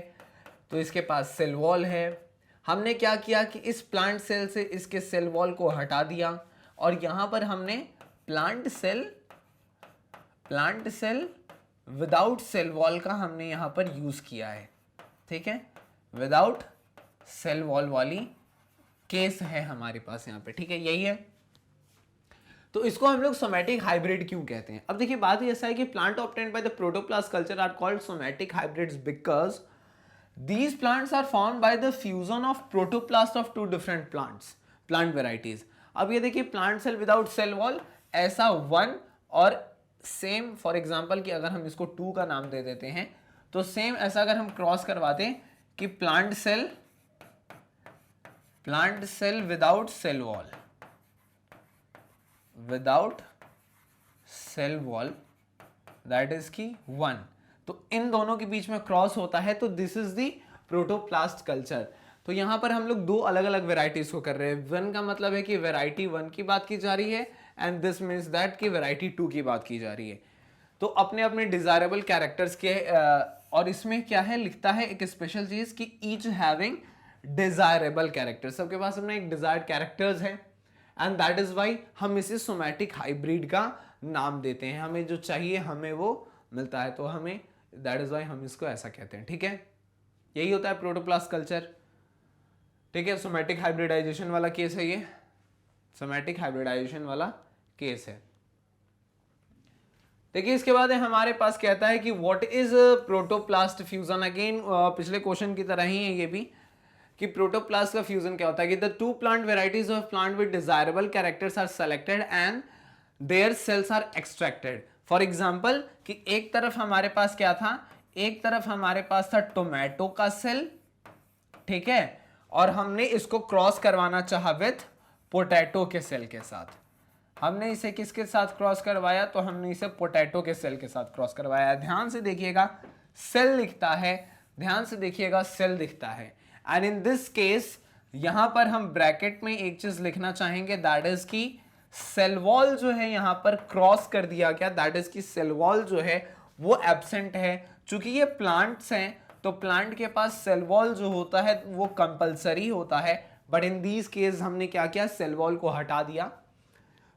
Speaker 1: तो इसके पास सेल वॉल है। हमने क्या किया कि इस प्लांट सेल से इसके सेल वॉल को हटा दिया, और यहाँ पर हमने plant cell without cell wall का हमने यहां पर यूज किया है, ठीक है, विदाउट सेल वॉल वाली केस है हमारे पास यहां पे, ठीक है, यही है। तो इसको हम लोग सोमैटिक हाइब्रिड क्यों कहते हैं। अब देखिए बात ऐसा है कि plant obtained by the protoplast culture are called somatic hybrids because these plants are formed by the fusion of protoplast of two different plant varieties। अब ये देखिए plant cell without cell wall, ऐसा 1 और सेम, फॉर एग्जांपल कि अगर हम इसको 2 का नाम दे देते हैं, तो सेम ऐसा अगर हम क्रॉस करवाते हैं कि plant cell without cell wall that is की 1, तो इन दोनों के बीच में क्रॉस होता है, तो this is the protoplast culture. तो यहां पर हम लोग 2 अलग अलग वेराइटीज को कर रहे हैं। 1 का मतलब है कि वेराइटी 1 की बात की जा रही है, एंड दिस मीन्स दैट कि वेराइटी 2 की बात की जा रही है। तो अपने अपने डिजायरेबल कैरेक्टर्स के और इसमें क्या है, लिखता है एक स्पेशल चीज कि ईच हैविंग डिजायरेबल कैरेक्टर, सबके पास अपने एक डिजायर्ड कैरेक्टर्स है, एंड दैट इज वाई हम इसे सोमैटिक हाइब्रिड का नाम देते हैं। हमें जो चाहिए हमें वो मिलता है, तो हमें दैट इज वाई हम इसको ऐसा कहते हैं, ठीक है। यही होता है प्रोटोप्लास्ट कल्चर, ठीक है। सोमैटिक हाइब्रिडाइजेशन वाला केस है, ये सोमैटिक हाइब्रिडाइजेशन वाला केस है। देखिए इसके बाद हमारे पास कहता है कि what is protoplast fusion. Again पिछले क्वेश्चन की तरह ही है ये भी, कि प्रोटोप्लास्ट का फ्यूजन क्या होता है कि the 2 plant varieties of plant with desirable characters are selected and their cells are extracted. For example कि एक तरफ हमारे पास क्या था, एक तरफ हमारे पास था टोमेटो का सेल, ठीक है, और हमने इसको क्रॉस करवाना चाहा विथ पोटैटो के सेल के साथ। हमने इसे किसके साथ क्रॉस करवाया? तो हमने इसे पोटैटो के सेल के साथ क्रॉस करवाया। ध्यान से देखिएगा, सेल लिखता है, ध्यान से देखिएगा, सेल दिखता है। एंड इन दिस केस यहां पर हम ब्रैकेट में एक चीज लिखना चाहेंगे, दैट इज की सेल वॉल जो है यहां पर क्रॉस कर दिया गया, दैट इज की सेल वॉल जो है वो एब्सेंट है। चूंकि ये प्लांट्स हैं तो प्लांट के पास सेल वॉल जो होता है वो कंपलसरी होता है, बट इन दीज केस हमने क्या किया, सेल वॉल को हटा दिया।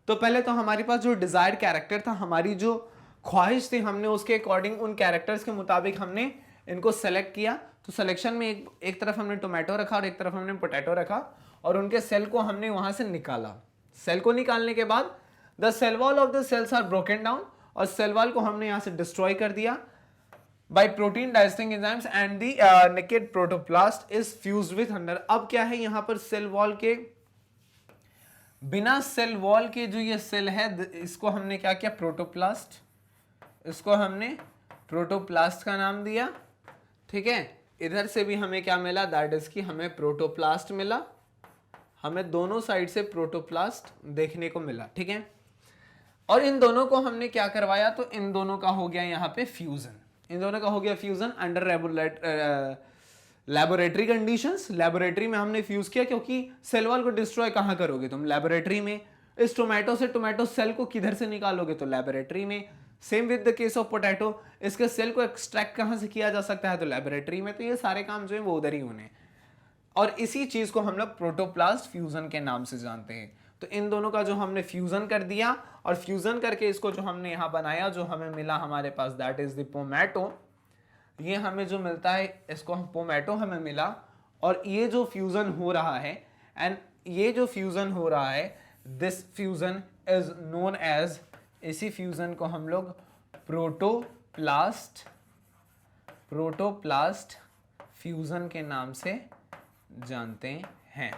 Speaker 1: तो पहले तो हमारे पास जो डिजायर्ड कैरेक्टर था, हमारी जो ख्वाहिश थी, हमने उसके अकॉर्डिंग उन कैरेक्टर्स के मुताबिक हमने इनको सेलेक्ट किया। तो सिलेक्शन में एक तरफ हमने टोमेटो रखा और एक तरफ हमने पोटैटो रखा, और उनके सेल को हमने वहां से निकाला। सेल को निकालने के बाद the cell wall of the cells are broken down, और सेल वॉल को हमने यहां से डिस्ट्रॉय कर दिया by protein digesting enzymes and the naked protoplast is fused with under। अब क्या है यहां पर सेल वॉल के बिना सेल वॉल के जो ये सेल है इसको हमने क्या किया, प्रोटोप्लास्ट, इसको हमने प्रोटोप्लास्ट का नाम दिया। ठीक है, इधर से भी हमें क्या मिला, दैट इज कि हमें प्रोटोप्लास्ट मिला, हमें दोनों साइड से प्रोटोप्लास्ट देखने को मिला। ठीक है, और इन दोनों को हमने क्या करवाया, तो इन दोनों का हो गया यहाँ पे फ्यूजन, इन दोनों का हो गया fusion under laboratory conditions. Laboratory में हमने फ्यूज किया, क्योंकि सेल वॉल को डिस्ट्रॉय कहां करोगे तुम, लैबोरेटरी में। इस टोमेटो से टोमेटो सेल को किधर से निकालोगे, तो लैबोरेटरी में। Same with the case of potato, इसके सेल को एक्सट्रैक्ट कहां से किया जा सकता है, तो लैबोरेटरी में। तो ये सारे काम जो है वो उधर ही होने, और इसी चीज को हम लोग प्रोटोप्लास्ट फ्यूजन के नाम से जानते हैं। तो इन दोनों का जो हमने फ्यूजन कर दिया, और फ्यूजन करके इसको जो हमने यहां बनाया, जो हमें मिला हमारे पास, दैट इज द पोमैटो। ये हमें जो मिलता है, इसको हम पोमैटो हमें मिला, और ये जो फ्यूजन हो रहा है, एंड ये जो फ्यूजन हो रहा है, this fusion is known as, इसी फ्यूजन को हम लोग प्रोटोप्लास्ट फ्यूजन के नाम से जानते हैं।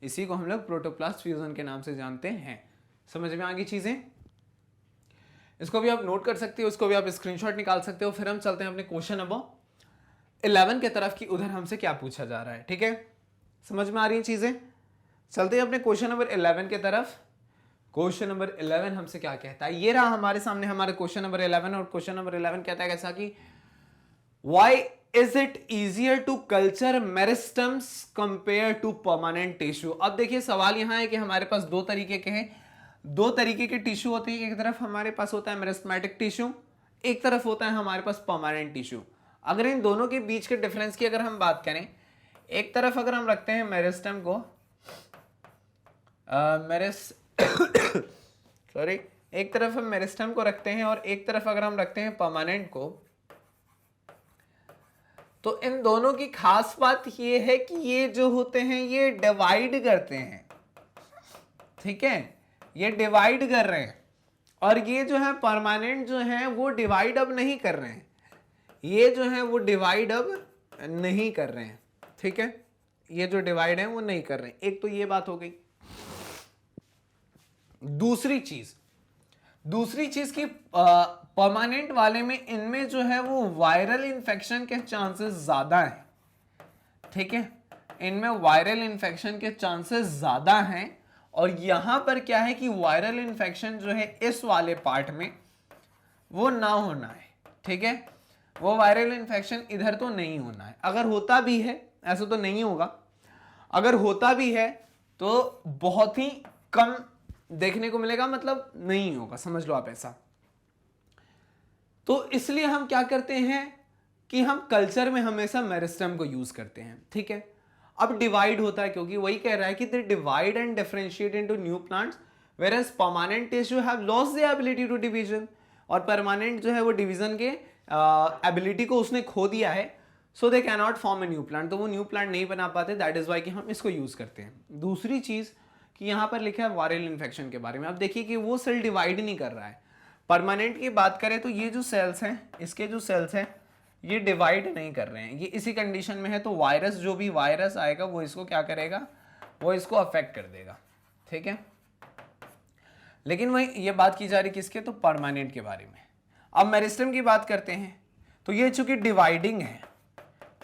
Speaker 1: इसी को हम लोग प्रोटोप्लास्ट फ्यूजन के नाम से जानते हैं। समझ में आ गई चीजें? इसको भी आप नोट कर सकते हो, इसको भी आप स्क्रीनशॉट निकाल सकते हो। फिर हम चलते हैं अपने क्वेश्चन नंबर 11 के तरफ की, उधर हमसे क्या पूछा जा रहा है। ठीक है, समझ में आ रही हैं चीजें? चलते हैं अपने क्वेश्चन नंबर 11 के तरफ। क्वेश्चन नंबर 11 हमसे क्या कहता है, ये रहा हमारे सामने हमारे क्वेश्चन नंबर 11, और क्वेश्चन नंबर 11 कहता है कैसा कि why is it easier to culture meristems compare to permanent tissue. अब देखिए सवाल यहां है कि हमारे पास दो तरीके के हैं, दो तरीके के टिश्यू होते हैं। एक तरफ हमारे पास होता है मेरिस्टेमेटिक टिश्यू, एक तरफ होता है हमारे पास परमानेंट टिश्यू। अगर इन दोनों के बीच के डिफरेंस की अगर हम बात करें, एक तरफ अगर हम रखते हैं मेरिस्टम को, एक तरफ हम मेरिस्टम को रखते हैं, और एक तरफ अगर हम रखते हैं परमानेंट को, तो इन दोनों की खास बात ये है कि ये जो होते हैं ये डिवाइड करते हैं। ठीक है, ये डिवाइड कर रहे हैं, और ये जो है परमानेंट जो है वो डिवाइड अब नहीं कर रहे हैं, ये जो है वो डिवाइड अब नहीं कर रहे हैं। ठीक है, ये जो डिवाइड है वो नहीं कर रहे हैं। एक तो ये बात हो गई। दूसरी चीज की परमानेंट वाले में इनमें जो है वो वायरल इन्फेक्शन के चांसेस ज्यादा हैं। ठीक है, इनमें वायरल इन्फेक्शन के चांसेस ज्यादा हैं, और यहां पर क्या है कि वायरल इन्फेक्शन जो है इस वाले पार्ट में वो ना होना है। ठीक है, वो वायरल इन्फेक्शन इधर तो नहीं होना है। अगर होता भी है, ऐसा तो नहीं होगा, अगर होता भी है तो बहुत ही कम देखने को मिलेगा, मतलब नहीं होगा, समझ लो आप ऐसा। तो इसलिए हम क्या करते हैं कि हम कल्चर में हमेशा मेरिस्टम को यूज करते हैं। ठीक है, अब डिवाइड होता है, क्योंकि वही कह रहा है कि they divide and differentiate into new plants, whereas permanent tissue have lost the ability to division, और परमानेंट जो है वो डिवीजन के एबिलिटी को उसने खो दिया है, so they can not form a new plant, तो वो न्यू प्लांट नहीं बना पाते। दैट इज वाई कि हम इसको यूज करते हैं। दूसरी चीज कि यहां पर लिखा है वायरल इन्फेक्शन के बारे में। अब देखिए कि वो सेल डिवाइड नहीं कर रहा है। परमानेंट की बात करें तो ये जो सेल्स हैं, इसके जो सेल्स हैं ये डिवाइड नहीं कर रहे हैं, ये इसी कंडीशन में है। तो वायरस, जो भी वायरस आएगा वो इसको क्या करेगा, वो इसको अफेक्ट कर देगा। ठीक है, लेकिन वही ये बात की जा रही किसके, तो परमानेंट के बारे में। अब मेरिस्टम की बात करते हैं, तो ये चूंकि डिवाइडिंग है,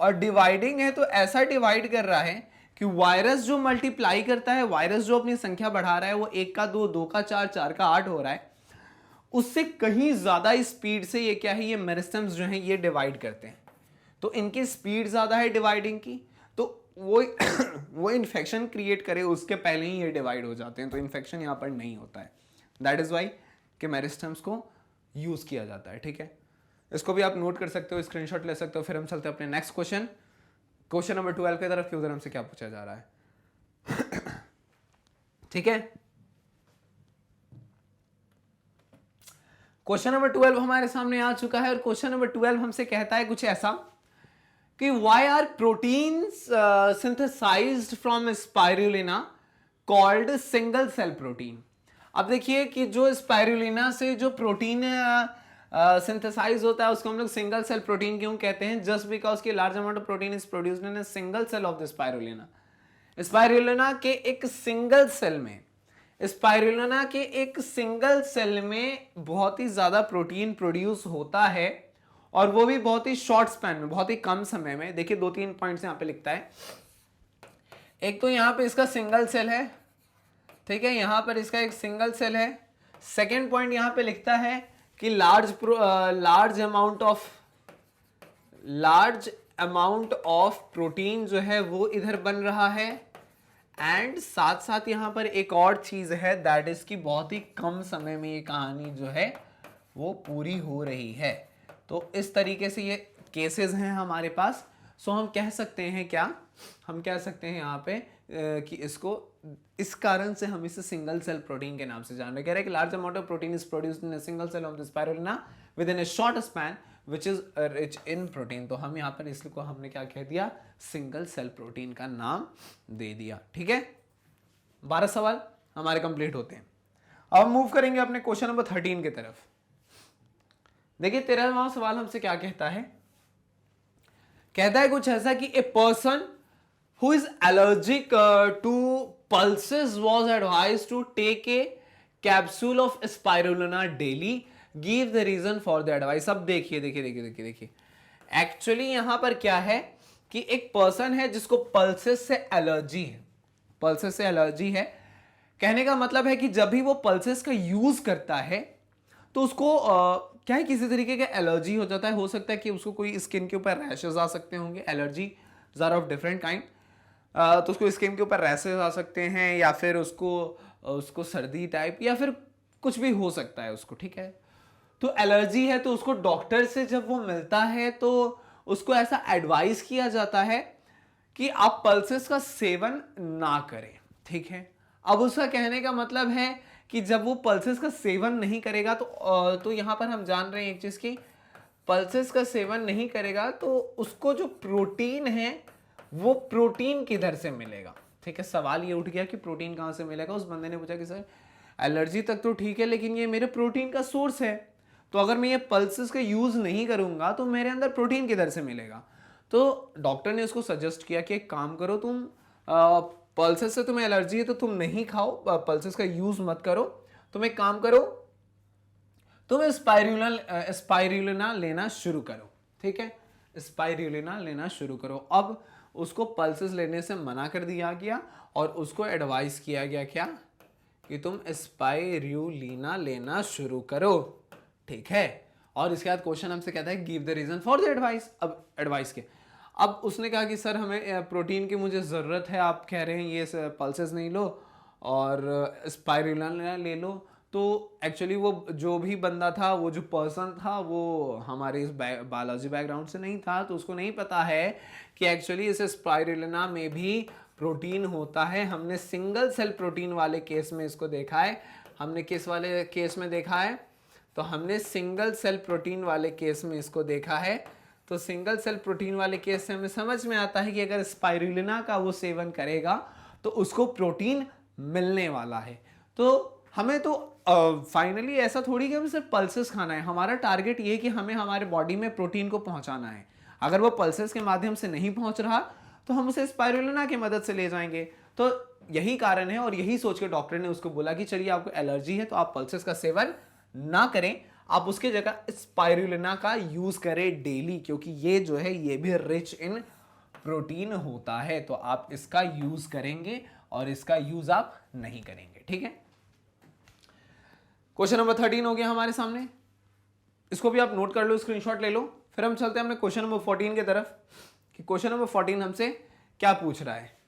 Speaker 1: और डिवाइडिंग है तो ऐसा डिवाइड कर रहा है कि वायरस जो मल्टीप्लाई करता है, वायरस जो अपनी संख्या बढ़ा रहा है, वो 1 का 2, 2 का 4, 4 का 8 हो रहा है, उससे कहीं ज्यादा स्पीड से ये क्या है, ये मेरिस्टम्स जो हैं ये डिवाइड करते हैं। तो इनकी स्पीड ज्यादा है डिवाइडिंग की, तो वो वो इन्फेक्शन क्रिएट करे उसके पहले ही ये डिवाइड हो जाते हैं, तो इन्फेक्शन यहाँ पर नहीं होता है। दैट इज वाई कि मेरिस्टम्स को यूज किया जाता है। ठीक है, इसको भी आप नोट कर सकते हो, स्क्रीनशॉट ले सकते हो। फिर हम चलते हैं अपने नेक्स्ट क्वेश्चन, क्वेश्चन नंबर 12 की तरफ, कि उधर हमसे क्या पूछा जा रहा है। ठीक है, क्वेश्चन नंबर 12 हमारे सामने आ चुका है और क्वेश्चन नंबर 12 हमसे कहता है कुछ ऐसा कि why are proteins synthesized from spirulina called single cell protein। अब देखिए कि जो स्पाइरुलिना से जो प्रोटीन सिंथेसाइज होता है उसको हम लोग सिंगल सेल प्रोटीन क्यों कहते हैं? जस्ट बिकॉज की large amount of protein is produced in a single cell of the spirulina. Spirulina के एक सिंगल सेल में, स्पाइरुलिना के एक सिंगल सेल में बहुत ही ज्यादा प्रोटीन प्रोड्यूस होता है और वो भी बहुत ही शॉर्ट स्पैन में, बहुत ही कम समय में। देखिए 2-3 पॉइंट्स यहां पे लिखता है। एक तो यहां पे इसका सिंगल सेल है, ठीक है, यहां पर इसका एक सिंगल सेल है। सेकेंड पॉइंट यहां पे लिखता है कि लार्ज अमाउंट ऑफ प्रोटीन जो है वो इधर बन रहा है। एंड साथ साथ यहां पर एक और चीज है, दैट इज कि बहुत ही कम समय में ये कहानी जो है वो पूरी हो रही है। तो इस तरीके से ये केसेस हैं हमारे पास। सो हम कह सकते हैं क्या, हम कह सकते हैं यहाँ पे कि इसको, इस कारण से हम इसे सिंगल सेल प्रोटीन के नाम से जान रहे। कह रहे हैं कि large amount of protein is produced in a single cell of the spirulina within a short span which is rich in protein. तो हम यहाँ पर इसको हमने क्या कह दिया, सिंगल सेल प्रोटीन का नाम दे दिया। ठीक है, 12 सवाल हमारे कंप्लीट होते हैं। अब मूव करेंगे अपने क्वेश्चन नंबर 13 की तरफ। देखिए 13वां सवाल हमसे क्या कहता है, कहता है कुछ ऐसा कि a person who is allergic to pulses was advised to take a capsule of spirulina daily, give the reason for the advice। अब देखिए देखिए देखिए देखिए देखिए, एक्चुअली यहां पर क्या है कि एक पर्सन है जिसको पल्सेस से एलर्जी है, पल्सेस से एलर्जी है। कहने का मतलब है कि जब भी वो पल्सेस का यूज करता है तो उसको क्या है, किसी तरीके का एलर्जी हो जाता है। हो सकता है कि उसको कोई स्किन के ऊपर रैशेस आ सकते होंगे, allergy are of different kind. तो उसको स्किन के ऊपर रैशेस आ सकते हैं, या फिर उसको सर्दी टाइप, या फिर कुछ भी हो सकता है उसको। ठीक है, तो एलर्जी है तो उसको डॉक्टर से जब वो मिलता है तो उसको ऐसा एडवाइस किया जाता है कि आप पल्सेस का सेवन ना करें। ठीक है, अब उसका कहने का मतलब है कि जब वो पल्सेस का सेवन नहीं करेगा तो यहां पर हम जान रहे हैं एक चीज की, पल्सेस का सेवन नहीं करेगा तो उसको जो प्रोटीन है वो प्रोटीन किधर से मिलेगा। ठीक है, सवाल ये उठ गया कि प्रोटीन कहां से मिलेगा। उस बंदे ने पूछा कि सर एलर्जी तक तो ठीक है, लेकिन ये मेरे प्रोटीन का सोर्स है, तो अगर मैं ये पल्सेस का यूज नहीं करूंगा तो मेरे अंदर प्रोटीन किधर से मिलेगा। तो डॉक्टर ने उसको सजेस्ट किया कि एक काम करो, तुम पल्सेस से तुम्हें एलर्जी है तो तुम नहीं खाओ, पल्सेस का यूज मत करो, तुम एक काम करो, तुम स्पाइरुलिना लेना शुरू करो। ठीक है, स्पाइरुलिना लेना शुरू करो। अब उसको पल्सेस लेने से मना कर दिया गया और उसको एडवाइस किया गया क्या, कि तुम स्पाइरुलिना लेना शुरू करो। ठीक है, और इसके बाद क्वेश्चन हमसे कहता है give the reason for the advice. अब एडवाइस के अब उसने कहा कि सर हमें प्रोटीन की मुझे ज़रूरत है, आप कह रहे हैं ये पल्सेस नहीं लो और स्पाइरुलिना ले लो। तो एक्चुअली वो जो भी बंदा था, वो जो पर्सन था, वो हमारे इस बायोलॉजी बैकग्राउंड से नहीं था, तो उसको नहीं पता है कि एक्चुअली इस स्पाइरुलिना में भी प्रोटीन होता है। हमने सिंगल सेल प्रोटीन वाले केस में इसको देखा है। हमने किस वाले केस में देखा है, तो हमने सिंगल सेल प्रोटीन वाले केस में इसको देखा है। तो सिंगल सेल प्रोटीन वाले केस से हमें समझ में आता है कि अगर स्पाइरुलिना का वो सेवन करेगा तो उसको प्रोटीन मिलने वाला है। तो हमें तो फाइनली ऐसा थोड़ी कि हमें सिर्फ पल्सेस खाना है, हमारा टारगेट ये कि हमें हमारे बॉडी में प्रोटीन को पहुंचाना है। अगर वो पल्सेस के माध्यम से नहीं पहुंच रहा तो हम उसे स्पाइरुलिना की मदद से ले जाएंगे। तो यही कारण है और यही सोच के डॉक्टर ने उसको बोला कि चलिए आपको एलर्जी है तो आप पल्सेस का सेवन ना करें, आप उसके जगह स्पाइरुलिना का यूज करें डेली, क्योंकि ये जो है ये भी रिच इन प्रोटीन होता है, तो आप इसका यूज करेंगे और इसका यूज आप नहीं करेंगे। ठीक है, क्वेश्चन नंबर 13 हो गया हमारे सामने, इसको भी आप नोट कर लो, स्क्रीनशॉट ले लो। फिर हम चलते हैं अपने क्वेश्चन नंबर 14 की तरफ कि क्वेश्चन नंबर 14 हमसे क्या पूछ रहा है।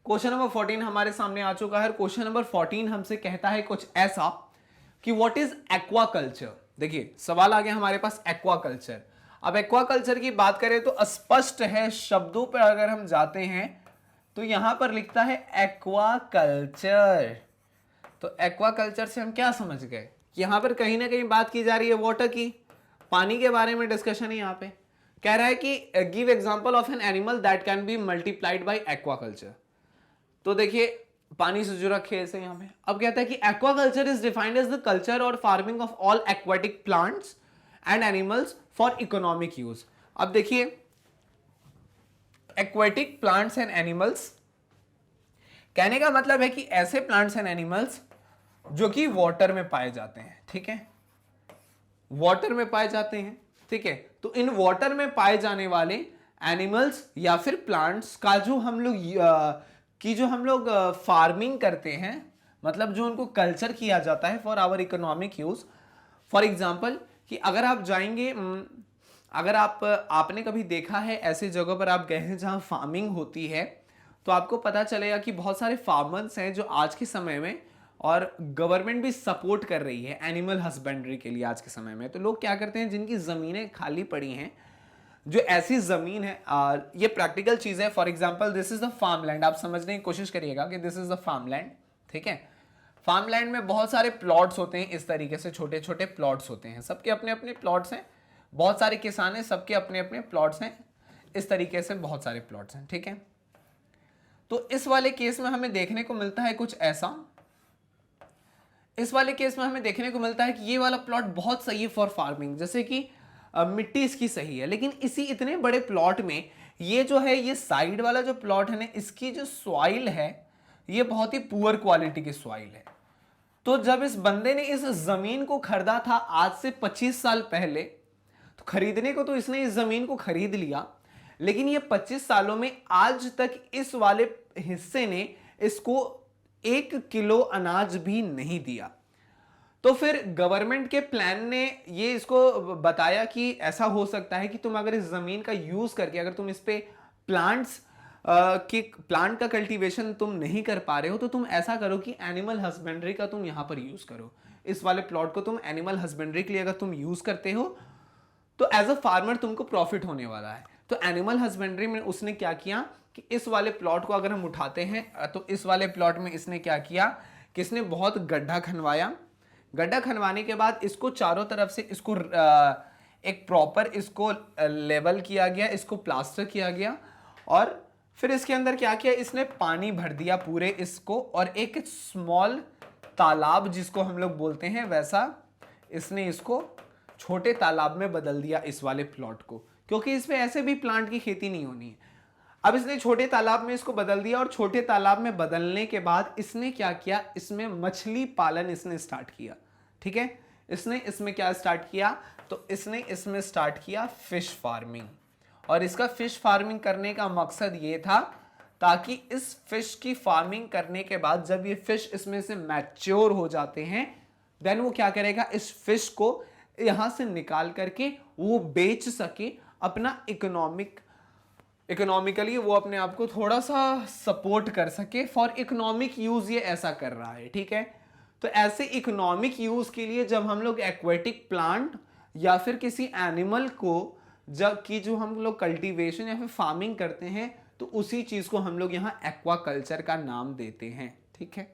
Speaker 1: क्वेश्चन नंबर 14 हमारे सामने आ चुका है। क्वेश्चन नंबर 14 हमसे कहता है कुछ ऐसा कि व्हाट इज एक्वाकल्चर। देखिए सवाल आ गया हमारे पास एक्वाकल्चर। अब एक्वाकल्चर की बात करें तो स्पष्ट है, शब्दों पर अगर हम जाते हैं तो यहां पर लिखता है एक्वाकल्चर। तो एक्वाकल्चर से हम क्या समझ गए कि यहां पर कहीं ना कहीं बात की जा रही है वाटर की, पानी के बारे में डिस्कशन है। यहां पे कह रहा है कि give example of an animal that can be multiplied bye aquaculture. तो देखिए पानी से जुड़ा खेल से यहां पे अब कहता है कि aquaculture is defined as the culture और farming of all aquatic plants and animals for economic use. अब देखिए एक्वाटिक प्लांट्स एंड एनिमल्स कहने का मतलब है कि ऐसे प्लांट्स एंड एनिमल्स जो कि वाटर में पाए जाते हैं। ठीक है, वाटर में पाए जाते हैं। ठीक है, तो इन वाटर में पाए जाने वाले एनिमल्स या फिर प्लांट्स का जो हम लोग फार्मिंग करते हैं, मतलब जो उनको कल्चर किया जाता है for our economic use. For example कि अगर आप जाएंगे, अगर आपने कभी देखा है ऐसी जगह पर आप गए हैं जहां फार्मिंग होती है, तो आपको पता चलेगा कि बहुत सारे फार्मर्स हैं जो आज के समय में, और गवर्नमेंट भी सपोर्ट कर रही है एनिमल हस्बेंड्री के लिए आज के समय में। तो लोग क्या करते हैं, जिनकी ज़मीनें खाली पड़ी हैं, जो ऐसी ज़मीन है, ये प्रैक्टिकल चीज़ है। For example this is the farm land, आप समझने की कोशिश करिएगा कि this is the farm land. ठीक है, फार्म लैंड में बहुत सारे प्लॉट्स होते हैं, इस तरीके से छोटे छोटे प्लॉट्स होते हैं, सबके अपने अपने प्लॉट्स हैं। बहुत सारे किसान हैं, सबके अपने अपने प्लॉट्स हैं, इस तरीके से बहुत सारे प्लॉट्स हैं। ठीक है, तो इस वाले केस में हमें देखने को मिलता है कुछ ऐसा, इस वाले केस में हमें देखने को मिलता है कि ये वाला प्लॉट बहुत सही है फॉर फार्मिंग, जैसे कि मिट्टी इसकी सही है। लेकिन इसी इतने बड़े प्लॉट में ये जो है, ये साइड वाला जो प्लॉट है ना, इसकी जो सॉइल है ये बहुत ही पुअर क्वालिटी की सॉइल है। तो जब इस बंदे ने इस जमीन को खरीदा था आज से 25 साल पहले, तो खरीदने को तो इसने इस जमीन को खरीद लिया, लेकिन ये 25 सालों में आज तक इस वाले हिस्से ने इसको 1 किलो अनाज भी नहीं दिया। तो फिर गवर्नमेंट के प्लान ने ये इसको बताया कि ऐसा हो सकता है कि तुम अगर इस जमीन का यूज करके, अगर तुम इस पे प्लांट का कल्टीवेशन तुम नहीं कर पा रहे हो, तो तुम ऐसा करो कि एनिमल हस्बेंड्री का तुम यहां पर यूज करो। इस वाले प्लॉट को तुम एनिमल हस्बेंड्री के लिए अगर तुम यूज करते हो तो एज अ फार्मर तुमको प्रॉफिट होने वाला है। तो एनिमल हस्बेंड्री में उसने क्या किया कि इस वाले प्लॉट को अगर हम उठाते हैं, तो इस वाले प्लॉट में इसने क्या किया कि इसने बहुत गड्ढा खनवाया। गड्ढा खनवाने के बाद इसको चारों तरफ से इसको एक प्रॉपर इसको लेवल किया गया, इसको प्लास्टर किया गया, और फिर इसके अंदर क्या किया, इसने पानी भर दिया पूरे इसको, और एक स्मॉल तालाब जिसको हम लोग बोलते हैं वैसा इसने इसको छोटे तालाब में बदल दिया इस वाले प्लॉट को, क्योंकि इसमें ऐसे भी प्लांट की खेती नहीं होनी है। अब इसने छोटे तालाब में इसको बदल दिया, और छोटे तालाब में बदलने के बाद इसने क्या किया, इसमें मछली पालन इसने स्टार्ट किया। ठीक है, इसने इसमें क्या स्टार्ट किया, तो इसने इसमें स्टार्ट किया फिश फार्मिंग। और इसका फिश फार्मिंग करने का मकसद ये था ताकि इस फिश की फार्मिंग करने के बाद जब ये फिश इसमें से मैच्योर हो जाते हैं, देन वो क्या करेगा, इस फिश को यहां से निकाल करके वो बेच सके, अपना इकोनॉमिकली वो अपने आप को थोड़ा सा सपोर्ट कर सके। फॉर इकोनॉमिक यूज ये ऐसा कर रहा है। ठीक है, तो ऐसे इकोनॉमिक यूज के लिए जब हम लोग एक्वेटिक प्लांट या फिर किसी एनिमल को जो हम लोग कल्टीवेशन या फिर फार्मिंग करते हैं, तो उसी चीज को हम लोग यहाँ एक्वाकल्चर का नाम देते हैं। ठीक है,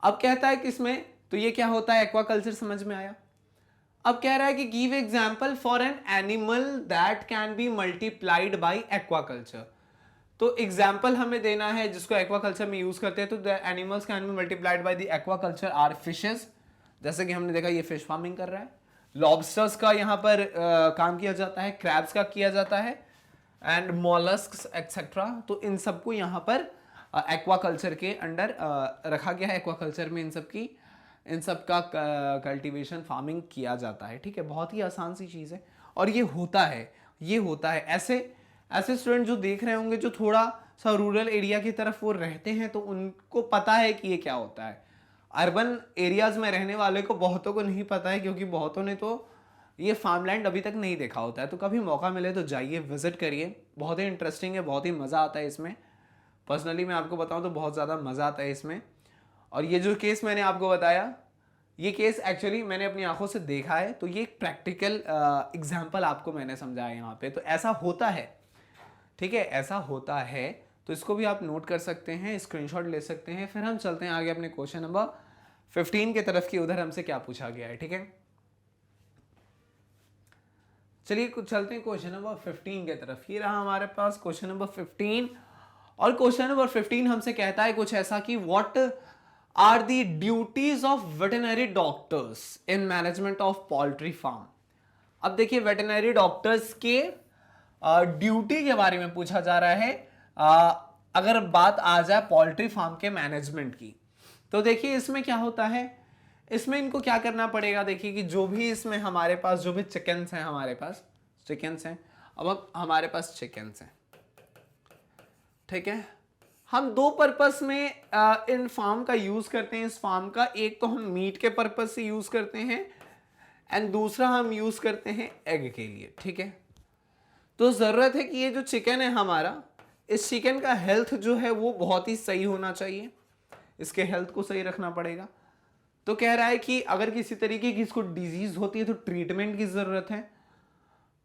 Speaker 1: अब कहता है कि इसमें तो ये क्या होता है, एक्वाकल्चर समझ में आया। अब कह रहा है कि give example for an animal that can be multiplied bye aquaculture. तो एग्जाम्पल हमें देना है जिसको एक्वाकल्चर में यूज करते हैं। तो the animals can be multiplied by the aquaculture or fishes, जैसे कि हमने देखा ये फिश फार्मिंग कर रहा है। लॉबस्टर्स का यहाँ पर काम किया जाता है, क्रैब्स का किया जाता है, एंड मॉलस्क्स एक्सेट्रा। तो इन सबको यहाँ पर एक्वाकल्चर के अंडर रखा गया है, एक्वाकल्चर में इन सब की इन सब का कल्टीवेशन फार्मिंग किया जाता है। ठीक है, बहुत ही आसान सी चीज़ है और ये होता है, ये होता है। ऐसे ऐसे स्टूडेंट जो देख रहे होंगे जो थोड़ा सा रूरल एरिया की तरफ वो रहते हैं तो उनको पता है कि ये क्या होता है। अर्बन एरियाज में रहने वाले को बहुतों को नहीं पता है, क्योंकि बहुतों ने तो ये फार्मलैंड अभी तक नहीं देखा होता है। तो कभी मौका मिले तो जाइए, विजिट करिए, बहुत ही इंटरेस्टिंग है, बहुत ही मज़ा आता है इसमें। पर्सनली मैं आपको बताऊं तो बहुत ज़्यादा मज़ा आता है इसमें। और ये जो केस मैंने आपको बताया, ये केस एक्चुअली मैंने अपनी आंखों से देखा है, तो ये एक प्रैक्टिकल एग्जाम्पल आपको मैंने समझाया यहाँ पे। तो ऐसा होता है, ठीक है, ऐसा होता है। तो इसको भी आप नोट कर सकते हैं, स्क्रीनशॉट ले सकते हैं। फिर हम चलते हैं आगे अपने क्वेश्चन नंबर 15 की तरफ की, उधर हमसे क्या पूछा गया है। ठीक है, चलिए कुछ चलते हैं क्वेश्चन नंबर 15 की तरफ। ये रहा हमारे पास क्वेश्चन नंबर 15। और क्वेश्चन नंबर 15 हमसे कहता है कुछ ऐसा कि what are the duties of veterinary doctors in management of poultry farm. अब देखिए, वेटरनरी डॉक्टर्स के ड्यूटी के बारे में पूछा जा रहा है। अगर बात आ जाए पोल्ट्री फार्म के मैनेजमेंट की, तो देखिए इसमें क्या होता है, इसमें इनको क्या करना पड़ेगा। देखिए कि जो भी इसमें हमारे पास जो भी चिकन्स हैं, हमारे पास चिकन्स हैं, अब हमारे पास चिकन्स हैं, ठीक है। हम दो पर्पस में इन फार्म का यूज करते हैं। इस फार्म का एक तो हम मीट के पर्पस से यूज करते हैं एंड दूसरा हम यूज करते हैं एग के लिए। ठीक है, तो जरूरत है कि ये जो चिकन है हमारा, इस चिकन का हेल्थ जो है वो बहुत ही सही होना चाहिए, इसके हेल्थ को सही रखना पड़ेगा। तो कह रहा है कि अगर किसी तरीके की इसको डिजीज होती है तो ट्रीटमेंट की जरूरत है।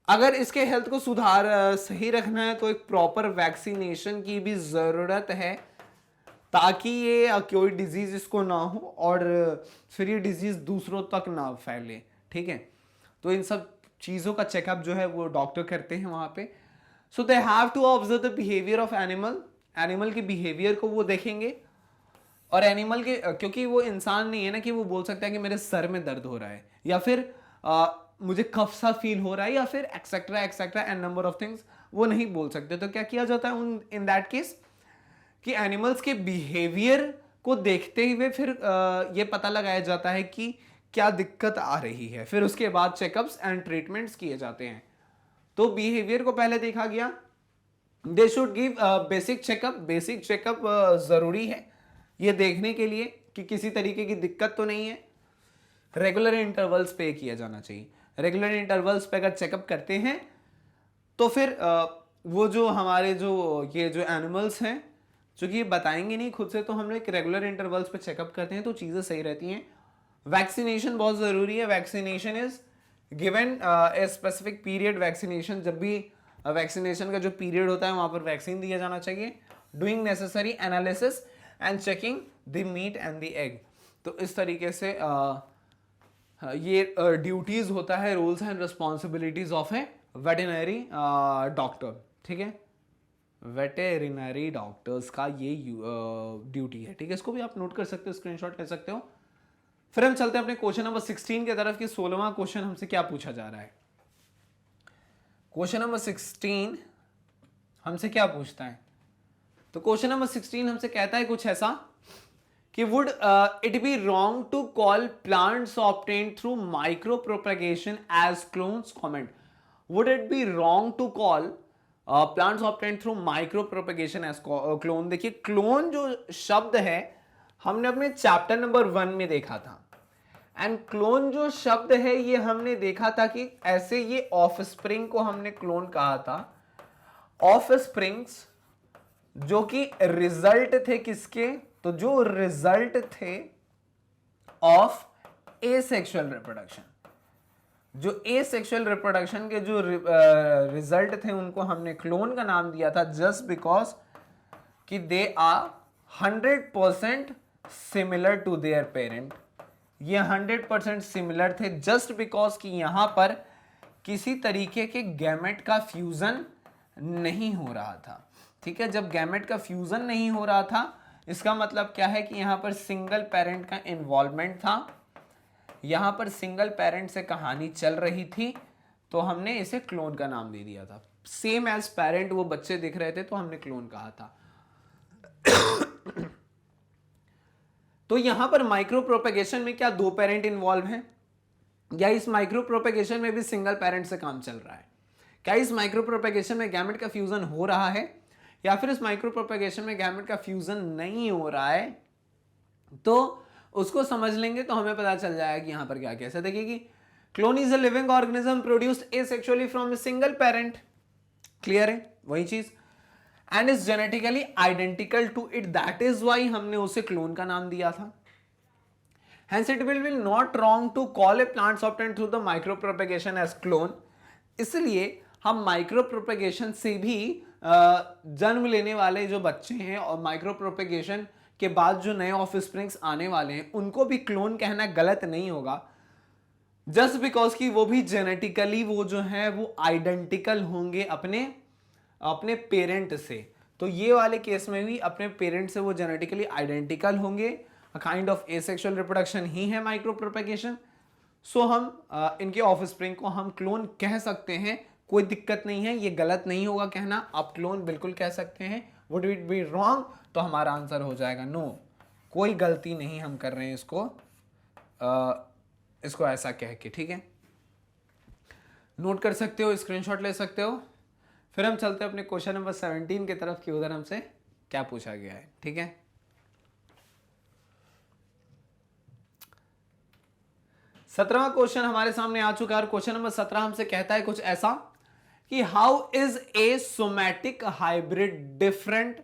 Speaker 1: अगर इसके हेल्थ को सुधार सही रखना है तो एक प्रॉपर वैक्सीनेशन की भी जरूरत है, ताकि ये कोई डिजीज इसको ना हो और फिर ये डिजीज दूसरों तक ना फैले। ठीक है, तो इन सब चीजों का चेकअप जो है वो डॉक्टर करते हैं वहां पे। So they have to observe the behaviour of animal, animal के बिहेवियर को वो देखेंगे। और एनिमल के, क्योंकि वो इंसान नहीं है ना कि वो बोल सकता है कि मेरे सर में दर्द हो रहा है या फिर मुझे कफ सा फील हो रहा है या फिर etcetera etcetera and number of things, वो नहीं बोल सकते। तो क्या किया जाता है उन इन दैट केस कि एनिमल्स के बिहेवियर को देखते हुए फिर ये पता लगाया जाता है कि क्या दिक्कत आ रही है। फिर उसके बाद चेकअप्स एंड ट्रीटमेंट्स किए जाते हैं। तो बिहेवियर को पहले देखा गया, they should give basic checkup. Basic checkup जरूरी है ये देखने के लिए कि किसी तरीके की दिक्कत तो नहीं है। रेगुलर इंटरवल्स पे किया जाना चाहिए। रेगुलर इंटरवल्स पे अगर चेकअप करते हैं तो फिर वो जो हमारे जो ये जो एनिमल्स हैं, जो कि ये बताएंगे नहीं खुद से, तो हम लोग रेगुलर इंटरवल्स पे चेकअप करते हैं तो चीज़ें सही रहती हैं। वैक्सीनेशन बहुत ज़रूरी है। Vaccination is given a specific period. Vaccination, जब भी वैक्सीनेशन का जो पीरियड होता है वहाँ पर वैक्सीन दिया जाना चाहिए। Doing necessary analysis and checking the meat and the egg. तो इस तरीके से ये ड्यूटीज होता है, rules and responsibilities of a veterinary doctor. ठीक है, वेटरनरी डॉक्टर्स का ये ड्यूटी है। ठीक है, इसको भी आप नोट कर सकते हो, स्क्रीनशॉट ले सकते हो। फिर हम चलते हैं अपने क्वेश्चन नंबर 16 की तरफ कि 16वां क्वेश्चन हमसे क्या पूछा जा रहा है। क्वेश्चन नंबर 16 हमसे क्या पूछता है, तो क्वेश्चन नंबर 16 हमसे कहता है कुछ ऐसा कि would it be wrong to call plants obtained through micro propagation as clones? Comment. Would it be wrong to call plants obtained through micro propagation as clone? देखिए, क्लोन जो शब्द है हमने अपने चैप्टर नंबर 1 में देखा था। एंड क्लोन जो शब्द है ये हमने देखा था कि ऐसे ये ऑफस्प्रिंग को हमने क्लोन कहा था। ऑफस्प्रिंग्स जो कि रिजल्ट थे किसके, तो जो रिजल्ट थे ऑफ एसेक्सुअल रिप्रोडक्शन। जो एसेक्सुअल रिप्रोडक्शन के जो रिजल्ट थे उनको हमने क्लोन का नाम दिया था, जस्ट बिकॉज कि they are 100% similar to their parent. ये 100% सिमिलर थे जस्ट बिकॉज कि यहां पर किसी तरीके के गैमेट का फ्यूजन नहीं हो रहा था। ठीक है, जब गैमेट का फ्यूजन नहीं हो रहा था इसका मतलब क्या है कि यहां पर सिंगल पेरेंट का इन्वॉल्वमेंट था, यहां पर सिंगल पेरेंट से कहानी चल रही थी, तो हमने इसे क्लोन का नाम दे दिया था। सेम एज पेरेंट वो बच्चे दिख रहे थे तो हमने क्लोन कहा था। तो यहां पर माइक्रो प्रोपेगेशन में क्या दो पेरेंट इन्वॉल्व हैं, या इस माइक्रो प्रोपेगेशन में भी सिंगल पेरेंट से काम चल रहा है? क्या इस माइक्रो प्रोपेगेशन में गैमेट का फ्यूजन हो रहा है, या फिर इस माइक्रो प्रोपेगेशन में गैमेट का फ्यूजन नहीं हो रहा है? तो उसको समझ लेंगे तो हमें पता चल जाएगा कि यहां पर क्या कैसे। देखिए कि clone is a living organism produced asexually from a single parent, clear है वही चीज, and is genetically identical to it, that is why हमने उसे क्लोन का नाम दिया था। Hence it will be not wrong to call a plants obtained through the micropropagation as clone। इसलिए हम माइक्रो प्रोपेगेशन से भी जन्म लेने वाले जो बच्चे हैं और माइक्रो प्रोपेगेशन के बाद जो नए ऑफस्प्रिंग्स आने वाले हैं उनको भी क्लोन कहना गलत नहीं होगा, जस्ट बिकॉज कि वो भी जेनेटिकली वो जो है वो आइडेंटिकल होंगे अपने पेरेंट से। तो ये वाले केस में भी अपने पेरेंट से वो जेनेटिकली आइडेंटिकल होंगे, काइंड ऑफ एसेक्सुअल रिप्रोडक्शन ही है माइक्रो प्रोपेगेशन। सो हम इनके ऑफस्प्रिंग को हम क्लोन कह सकते हैं, कोई दिक्कत नहीं है, ये गलत नहीं होगा कहना, आप क्लोन बिल्कुल कह सकते हैं। Would it be wrong? तो हमारा आंसर हो जाएगा नो, कोई गलती नहीं हम कर रहे हैं इसको ऐसा कह के, ठीक है। नोट कर सकते हो, स्क्रीनशॉट ले सकते हो। फिर हम चलते हैं अपने क्वेश्चन नंबर 17 की तरफ कि उधर हमसे क्या पूछा गया है, ठीक है। 17वां क्वेश्चन हमारे सामने आ चुका है और क्वेश्चन नंबर 17 हमसे कहता है कुछ ऐसा कि how is a somatic hybrid different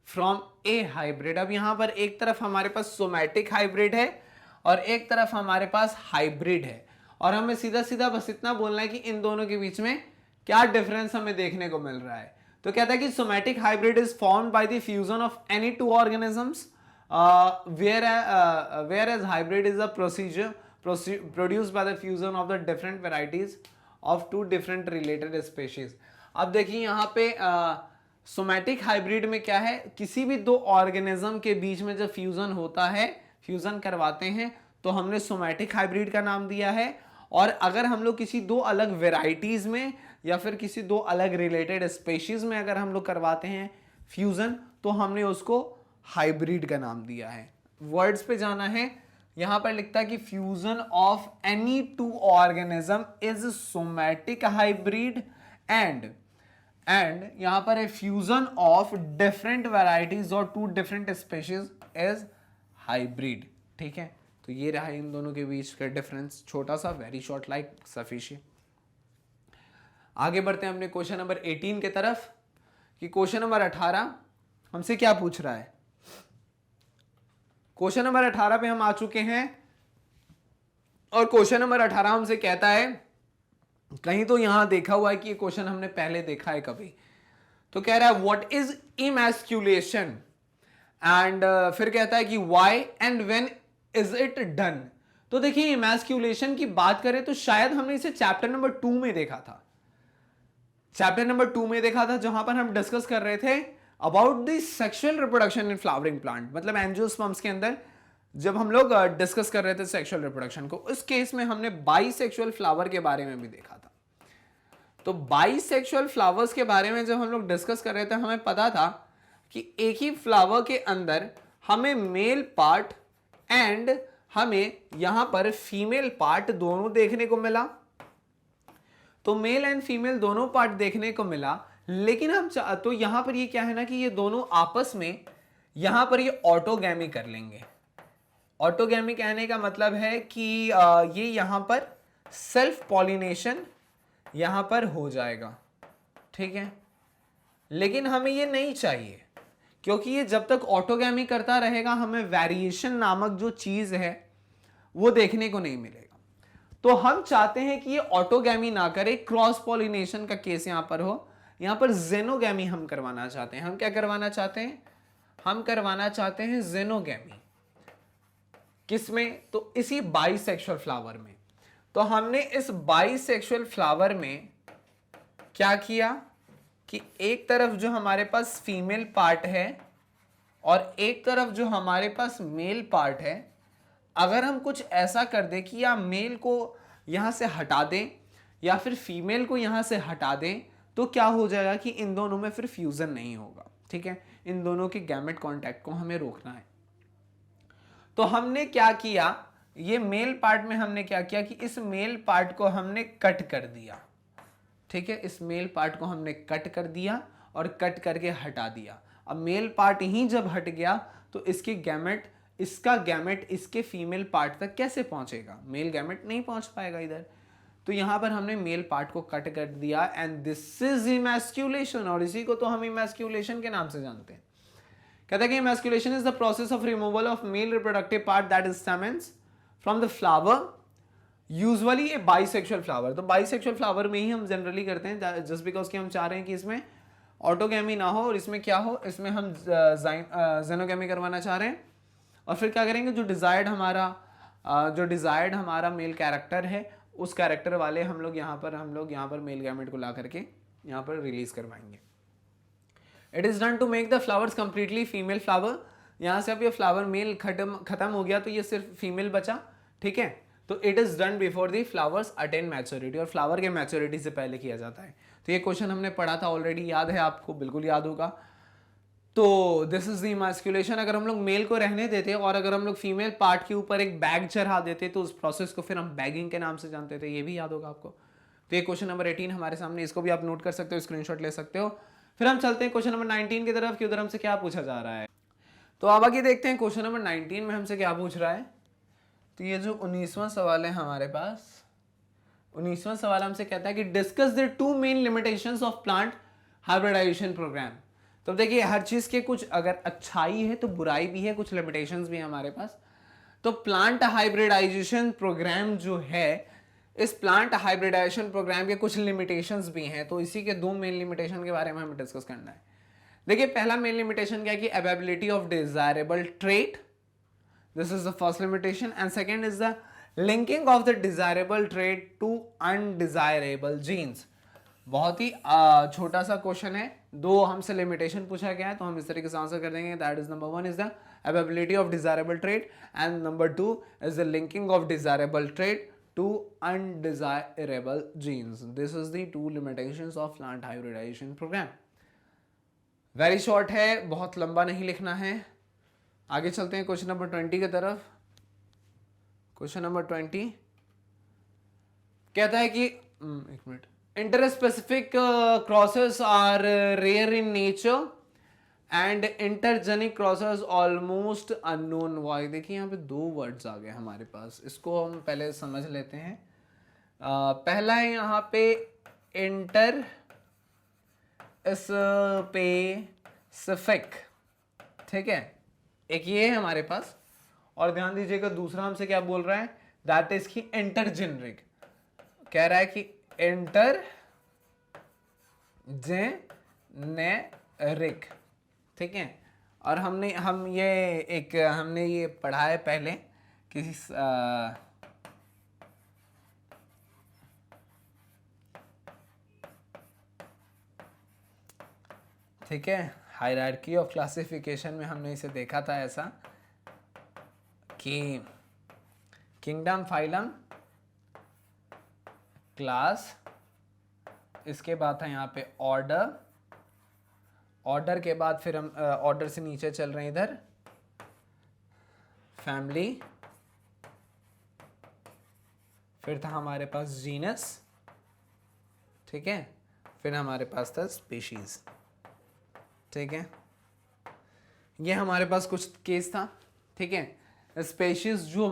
Speaker 1: from A hybrid. अब यहां पर एक तरफ हमारे पास सोमैटिक हाइब्रिड है और एक तरफ हमारे पास हाइब्रिड है, और हमें सीधा सीधा बस इतना बोलना है कि इन दोनों के बीच में क्या डिफरेंस हमें देखने को मिल रहा है। तो कहता है कि somatic hybrid is formed by the fusion of any to organisms, whereas hybrid is a procedure produced by the fusion of the different varieties of two different related species। अब देखिए यहाँ पे सोमैटिक हाइब्रिड में क्या है, किसी भी दो ऑर्गेनिज्म के बीच में जब फ्यूजन होता है, फ्यूजन करवाते हैं, तो हमने सोमैटिक हाइब्रिड का नाम दिया है। और अगर हम लोग किसी दो अलग वेराइटीज में या फिर किसी दो अलग रिलेटेड स्पेशीज में अगर हम लोग करवाते हैं फ्यूजन, तो हमने उसको हाइब्रिड का नाम दिया है। वर्ड्स पे जाना है, यहां पर लिखता है कि fusion of any two organism is somatic hybrid and यहां पर है फ्यूजन ऑफ डिफरेंट वैरायटीज और two different species is hybrid, ठीक है। तो ये रहा इन दोनों के बीच का डिफरेंस, छोटा सा, वेरी शॉर्ट, लाइक सफिशिएंट। आगे बढ़ते हैं अपने क्वेश्चन नंबर 18 की तरफ कि क्वेश्चन नंबर 18 हमसे क्या पूछ रहा है। क्वेश्चन नंबर 18 पे हम आ चुके हैं और क्वेश्चन नंबर 18 हमसे कहता है, कहीं तो यहां देखा हुआ है कि ये क्वेश्चन हमने पहले देखा है कभी। तो कह रहा है व्हाट इज इमैस्कुलेशन एंड फिर कहता है कि why and when is it done. तो देखिए इमैस्कुलेशन की बात करें तो शायद हमने इसे चैप्टर नंबर 2 में देखा था, चैप्टर नंबर 2 में देखा था, जहां पर हम डिस्कस कर रहे थे about the sexual reproduction in flowering plant, मतलब एंजियोस्पर्म्स के अंदर जब हम लोग डिस्कस कर रहे थे सेक्सुअल रिप्रोडक्शन को, उस केस में हमने बाइसेक्सुअल फ्लावर के बारे में भी देखा था। तो बाइसेक्सुअल फ्लावर्स के बारे में जब हम लोग डिस्कस कर रहे थे, हमें पता था कि एक ही फ्लावर के अंदर हमें मेल पार्ट एंड हमें यहां पर फीमेल पार्ट दोनों देखने को मिला। तो मेल एंड फीमेल दोनों पार्ट देखने को मिला, लेकिन हम तो यहां पर ये क्या है ना कि ये दोनों आपस में यहां पर ये ऑटोगैमी कर लेंगे। ऑटोगैमी कहने का मतलब है कि ये यहां पर सेल्फ पॉलिनेशन यहां पर हो जाएगा, ठीक है। लेकिन हमें ये नहीं चाहिए, क्योंकि ये जब तक ऑटोगैमी करता रहेगा हमें वेरिएशन नामक जो चीज है वो देखने को नहीं मिलेगा। तो हम चाहते हैं कि ये ऑटोगैमी ना करे, क्रॉस पॉलिनेशन का केस यहां पर हो। यहां पर जेनोगैमी हम करवाना चाहते हैं। हम क्या करवाना चाहते हैं? हम करवाना चाहते हैं जेनोगैमी। किसमें? तो इसी बाइसेक्सुअल फ्लावर में। तो हमने इस बाइसेक्सुअल फ्लावर में क्या किया कि एक तरफ जो हमारे पास फीमेल पार्ट है और एक तरफ जो हमारे पास मेल पार्ट है, अगर हम कुछ ऐसा कर दें कि या मेल को यहां से हटा दें या फिर फीमेल को यहां से हटा दें, तो क्या हो जाएगा कि इन दोनों में फिर फ्यूजन नहीं होगा, ठीक है। इन दोनों के गैमेट कांटेक्ट को हमें रोकना है। तो हमने क्या किया, ये मेल पार्ट में हमने क्या किया कि इस मेल पार्ट को हमने कट कर दिया, ठीक है, इस मेल पार्ट को हमने कट कर दिया और कट करके हटा दिया। अब मेल पार्ट ही जब हट गया तो इसकी गैमेट, इसका गैमेट इसके फीमेल पार्ट तक कैसे पहुंचेगा, मेल गैमेट नहीं पहुंच पाएगा इधर। तो यहां पर हमने मेल पार्ट को कट कर दिया एंड दिस इज इमैस्कुलेशन, और इसी को तो हम इमैस्कुलेशन के नाम से जानते हैं। कहता है कि emasculation is the process of removal of male reproductive part that is stamens from the flower, usually A bisexual flower. तो बाइसेक्सुअल फ्लावर में ही हम जनरली करते हैं, जस्ट बिकॉज कि हम चाह रहे हैं कि इसमें ऑटोगैमी ना हो और इसमें क्या हो, इसमें हम जेनोगैमी करवाना चाह रहे हैं। और फिर क्या करेंगे, जो डिजायर्ड हमारा मेल कैरेक्टर है उस कैरेक्टर वाले हम लोग यहाँ पर मेल गैमेट को ला करके यहाँ पर रिलीज करवाएंगे। It is done to make the flowers completely female flower. यहाँ से अब ये फ्लावर मेल खत्म हो गया तो ये सिर्फ फीमेल बचा, ठीक है। तो it is done before the flowers attain maturity, और फ्लावर के मैच्योरिटी से पहले किया जाता है। तो ये क्वेश्चन हमने पढ़ा था ऑलरेडी, याद है आपको, बिल्कुल याद होगा। तो दिस इज द इमैस्कुलेशन। अगर हम लोग मेल को रहने देते और अगर हम लोग फीमेल पार्ट के ऊपर एक बैग चढ़ा देते तो उस प्रोसेस को फिर हम बैगिंग के नाम से जानते थे, ये भी याद होगा आपको। तो ये क्वेश्चन नंबर 18 हमारे सामने, इसको भी आप नोट कर सकते हो, स्क्रीनशॉट ले सकते हो। फिर हम चलते हैं क्वेश्चन नंबर 19 की तरफ कि उधर हमसे क्या पूछा जा रहा है। तो अब आगे देखते हैं क्वेश्चन नंबर 19 में हमसे क्या पूछ रहा है। तो ये जो 19वां सवाल है हमारे पास, 19वां सवाल हमसे कहता है कि discuss the two main limitations of plant hybridization program. तो देखिए हर चीज के कुछ अगर अच्छाई है तो बुराई भी है, कुछ लिमिटेशंस भी है हमारे पास। तो प्लांट हाइब्रिडाइजेशन प्रोग्राम जो है, इस प्लांट हाइब्रिडाइजेशन प्रोग्राम के कुछ लिमिटेशंस भी हैं, तो इसी के दो मेन लिमिटेशन के बारे में हमें डिस्कस करना है। देखिए पहला मेन लिमिटेशन क्या है कि availability of desirable trait, this is the first limitation, and second is the linking of the desirable trait to undesirable genes. बहुत ही छोटा सा क्वेश्चन है, दो हमसे लिमिटेशन पूछा गया है तो हम इस तरीके से आंसर कर देंगे। That is number 1 is the availability of desirable trait and number 2 is the linking of desirable trait to undesirable genes. This is the two limitations of plant hybridization program. Very short है, बहुत लंबा नहीं लिखना है। आगे चलते हैं question number 20 की तरफ। क्वेश्चन नंबर 20 कहता है कि एक minute, interspecific crosses are rare in nature and intergeneric crosses almost unknown. Why, देखिए यहाँ पे दो वर्ड्स आ गए हमारे पास, इसको हम पहले समझ लेते हैं। पहला है यहाँ पे इंटर स्पेसिफिक, ठीक है, एक ये है हमारे पास। और ध्यान दीजिएगा दूसरा हमसे क्या बोल रहा है, दैट इज की इंटरजेनरिक। कह रहा है कि इंटर जेनेरिक, ठीक है। और हमने ये पढ़ा है पहले कि ठीक है, हायरार्की ऑफ क्लासिफिकेशन में हमने इसे देखा था ऐसा कि किंगडम, फाइलम, क्लास, इसके बाद था यहाँ पे ऑर्डर, ऑर्डर के बाद फिर हम ऑर्डर से नीचे चल रहे हैं इधर फैमिली, फिर था हमारे पास जीनस, ठीक है, फिर हमारे पास था स्पीशीज, ठीक है। ये हमारे पास कुछ केस था, ठीक है। स्पीशीज जो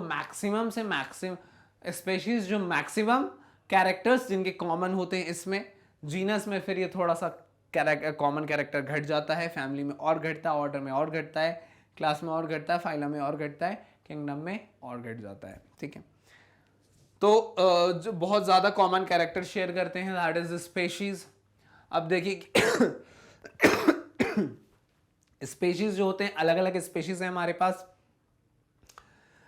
Speaker 1: मैक्सिमम कैरेक्टर्स जिनके कॉमन होते हैं इसमें, जीनस में फिर ये थोड़ा सा कॉमन कैरेक्टर घट जाता है, फैमिली में और घटता है, ऑर्डर में और घटता है, क्लास में और घटता है, फाइलम में और घटता है, किंगडम में और घट जाता है, ठीक है। तो जो बहुत ज़्यादा कॉमन कैरेक्टर शेयर करते हैं दैट इज स्पीशीज। अब देखिए स्पीशीज जो होते हैं, अलग अलग स्पीशीज हैं हमारे पास।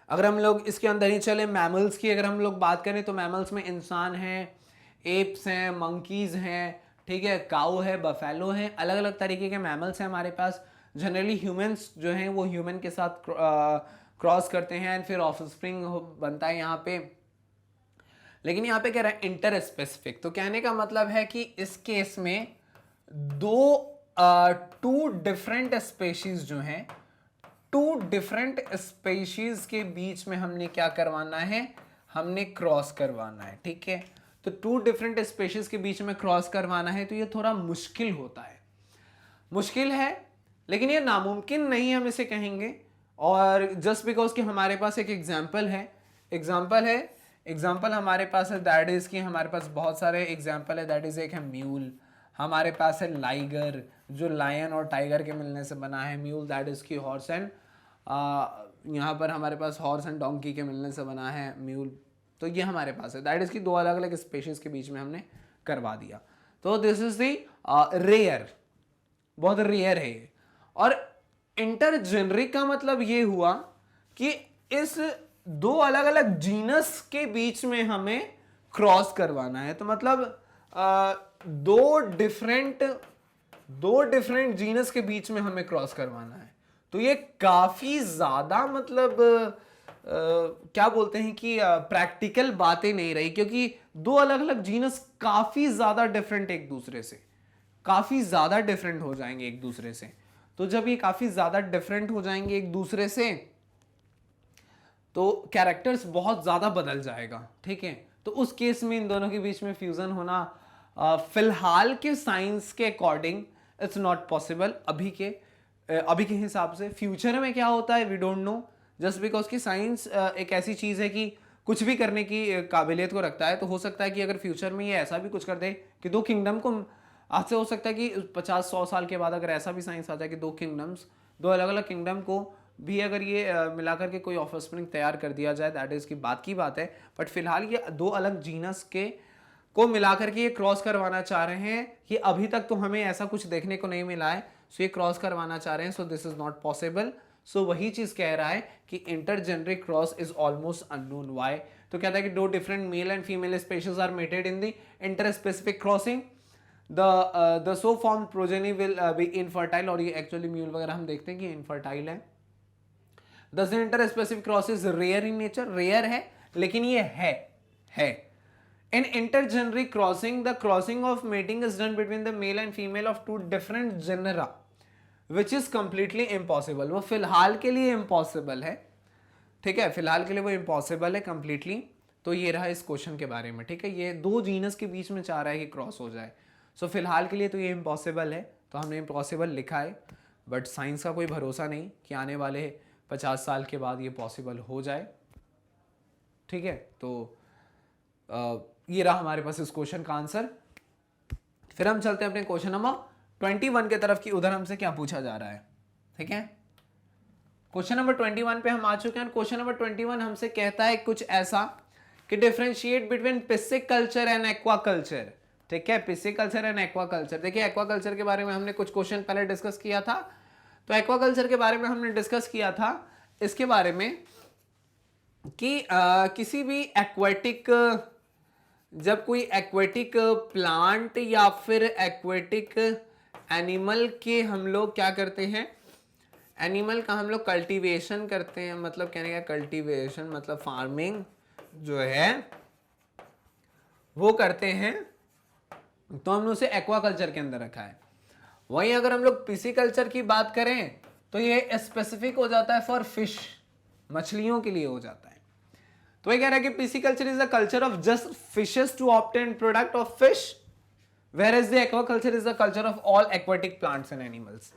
Speaker 1: अगर हम लोग इसके अंदर ही चले, मैमल्स की अगर हम लोग बात करें तो मैमल्स में इंसान हैं, एप्स हैं, मंकीज हैं, ठीक है, काऊ है, बफेलो है, अलग अलग तरीके के मैमल्स हैं हमारे पास। जनरली ह्यूमंस जो हैं वो ह्यूमन के साथ क्रॉस करते हैं एंड फिर ऑफस्प्रिंग बनता है यहाँ पे। लेकिन यहाँ पे कह रहा है इंटर स्पेसिफिक, तो कहने का मतलब है कि इस केस में टू डिफरेंट स्पेशीज जो हैं, टू डिफरेंट स्पेशीज के बीच में हमने क्या करवाना है, हमने क्रॉस करवाना है, ठीक है। तो टू डिफरेंट स्पेशीज के बीच में क्रॉस करवाना है तो ये थोड़ा मुश्किल होता है, मुश्किल है, लेकिन ये नामुमकिन नहीं हम इसे कहेंगे। और जस्ट बिकॉज कि हमारे पास एक एग्जाम्पल हमारे पास है, दैट इज कि हमारे पास बहुत सारे एग्जाम्पल है, दैट इज एक है म्यूल, हमारे पास है लाइगर जो लायन और टाइगर के मिलने से बना है, म्यूल दैट इज की हॉर्स एंड यहाँ पर हमारे पास हॉर्स एंड डोंकी के मिलने से बना है म्यूल। तो ये हमारे पास है, दैट इज की दो अलग अलग स्पेशीज के बीच में हमने करवा दिया। तो दिस इज दी रेयर, बहुत रेयर है ये। और इंटरजेनरिक का मतलब ये हुआ कि इस दो अलग अलग जीनस के बीच में हमें क्रॉस करवाना है। तो मतलब दो डिफरेंट जीनस के बीच में हमें क्रॉस करवाना है। तो ये काफी ज्यादा मतलब क्या बोलते हैं कि प्रैक्टिकल बातें नहीं रही, क्योंकि दो अलग अलग जीनस काफी ज्यादा डिफरेंट एक दूसरे से, काफी ज्यादा डिफरेंट हो जाएंगे एक दूसरे से। तो जब ये काफी ज्यादा डिफरेंट हो जाएंगे एक दूसरे से तो कैरेक्टर्स बहुत ज्यादा बदल जाएगा, ठीक है। तो उस केस में इन दोनों के बीच में फ्यूजन होना फिलहाल के साइंस के अकॉर्डिंग इट्स नॉट पॉसिबल। अभी के हिसाब से फ्यूचर में क्या होता है we don't know, just because कि साइंस एक ऐसी चीज है कि कुछ भी करने की काबिलियत को रखता है। तो हो सकता है कि अगर फ्यूचर में ये ऐसा भी कुछ कर दे कि दो किंगडम को, आज से हो सकता है कि 50-100 साल के बाद अगर ऐसा भी साइंस आ जाए कि दो किंगडम्स, दो अलग अलग किंगडम को भी अगर ये मिलाकर के कोई ऑफस्प्रिंग तैयार कर दिया जाए, दैट इज की बात है। बट फिलहाल ये दो अलग जीनस के को मिलाकर के ये क्रॉस करवाना चाह रहे हैं कि अभी तक तो हमें ऐसा कुछ देखने को नहीं मिला है, सो ये क्रॉस करवाना चाह रहे हैं, so this is not possible. So वही चीज कह रहा है कि intergeneric cross is almost unknown. Why? तो कहता है कि दो different male and female species are mated in the interspecific crossing, the so formed progeny will be infertile। और ये एक्चुअली म्यूल वगैरह हम देखते हैं कि इनफर्टाइल है। Thus the interspecific cross is rare in nature, rare है लेकिन ये है। In intergeneric crossing, the crossing of mating is done between the male and female of two different genera, which is completely impossible। वो फिलहाल के लिए impossible है, ठीक है, फिलहाल के लिए वो impossible है completely। तो ये रहा इस क्वेश्चन के बारे में, ठीक है। ये दो जीनस के बीच में चाह रहा है कि क्रॉस हो जाए, सो फिलहाल के लिए तो ये इम्पॉसिबल है, तो हमने इम्पॉसिबल लिखा है। बट साइंस का कोई भरोसा नहीं कि आने वाले 50 साल के बाद ये पॉसिबल हो जाए, ठीक है। तो ये रहा हमारे पास इस क्वेश्चन का आंसर। फिर हम चलते हैं अपने क्वेश्चन नंबर 21 के तरफ की, उधर हमसे क्या पूछा जा रहा है, ठीक है। क्वेश्चन नंबर 21 पे हम आ चुके हैं। क्वेश्चन नंबर 21 हमसे कहता है कुछ ऐसा कि differentiate between pisciculture and aquaculture, ठीक है, पिसिकल्चर एंड एक्वाकल्चर। देखिए एक्वाकल्चर के बारे में हमने कुछ क्वेश्चन पहले डिस्कस किया था। तो एक्वाकल्चर के बारे में हमने डिस्कस किया था इसके बारे में कि किसी भी एक्वेटिक, जब कोई एक्वेटिक प्लांट या फिर एक्वेटिक एनिमल के हम लोग क्या करते हैं, एनिमल का हम लोग कल्टीवेशन करते हैं, मतलब कहने का कल्टीवेशन मतलब फार्मिंग जो है वो करते हैं, तो हमने उसे एक्वाकल्चर के अंदर रखा है। वहीं अगर हम लोग पिसिकल्चर की बात करें तो ये स्पेसिफिक हो जाता है फॉर फिश, मछलियों के लिए हो जाता है। तो ये कह रहा है कि pisciculture is the culture of just fishes to obtain product of fish, whereas the aquaculture is the culture of all aquatic plants and animals।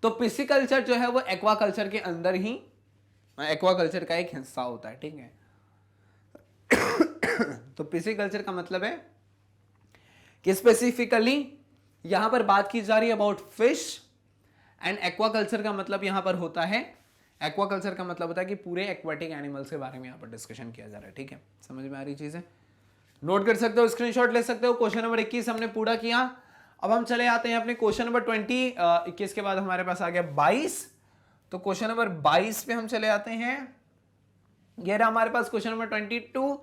Speaker 1: तो पिसिकल्चर जो है वो एक्वाकल्चर के अंदर ही एक्वाकल्चर का एक हिस्सा होता है, ठीक है। तो पिसिकल्चर का मतलब है कि स्पेसिफिकली यहां पर बात की जा रही है अबाउट फिश, एंड एक्वाकल्चर का मतलब यहां पर होता है, एक्वाकल्चर का मतलब होता है कि पूरे एक्वाटिक एनिमल्स के बारे में यहां पर डिस्कशन किया जा रहा है, ठीक है। समझ में आ रही चीज है, नोट कर सकते हो, स्क्रीनशॉट ले सकते हो। क्वेश्चन नंबर 21 हमने पूरा किया। अब हम चले आते हैं अपने क्वेश्चन नंबर 21 के बाद हमारे पास आ गया 22। तो क्वेश्चन नंबर 22 पे हम चले आते हैं। ये रहा हमारे पास क्वेश्चन नंबर 22।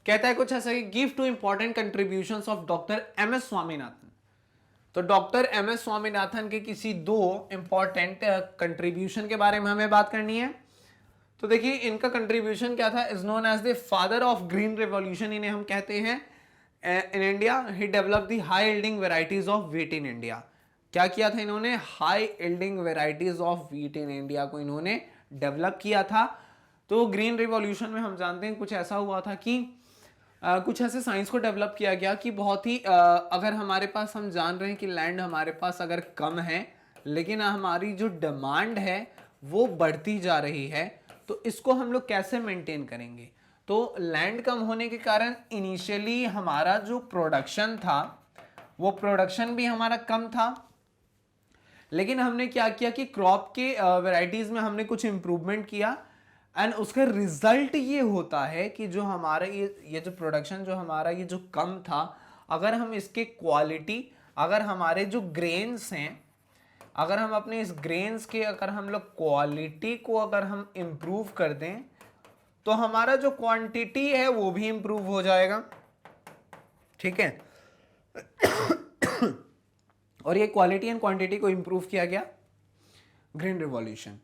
Speaker 1: कहता है कुछ ऐसा कि give two important contributions of doctor MS Swaminathan. तो डॉक्टर एमएस स्वामीनाथन के किसी दो इंपॉर्टेंट कंट्रीब्यूशन के बारे में हमें बात करनी है। तो देखिए इनका कंट्रीब्यूशन क्या था, is known as the father of green revolution, इन्हें हम कहते हैं in India. He develop the high yielding varieties of wheat in India, क्या किया था इन्होंने, high yielding varieties of wheat in India को इन्होंने डेवलप किया था। तो ग्रीन रिवॉल्यूशन में हम जानते हैं कुछ ऐसा हुआ था कि कुछ ऐसे साइंस को डेवलप किया गया कि बहुत ही अगर हमारे पास, हम जान रहे हैं कि लैंड हमारे पास अगर कम है लेकिन हमारी जो डिमांड है वो बढ़ती जा रही है, तो इसको हम लोग कैसे मेंटेन करेंगे। तो लैंड कम होने के कारण इनिशियली हमारा जो प्रोडक्शन था वो प्रोडक्शन भी हमारा कम था, लेकिन हमने क्या किया कि क्रॉप के वैरायटीज में हमने कुछ इंप्रूवमेंट किया एंड उसका रिजल्ट ये होता है कि जो हमारा ये जो प्रोडक्शन जो हमारा ये जो कम था, अगर हम इसके क्वालिटी, अगर हमारे जो ग्रेन्स हैं, अगर हम अपने इस ग्रेन्स के अगर हम लोग क्वालिटी को अगर हम इम्प्रूव कर दें तो हमारा जो क्वांटिटी है वो भी इम्प्रूव हो जाएगा। ठीक है और ये क्वालिटी एंड क्वांटिटी को इम्प्रूव किया गया ग्रीन रिवॉल्यूशन।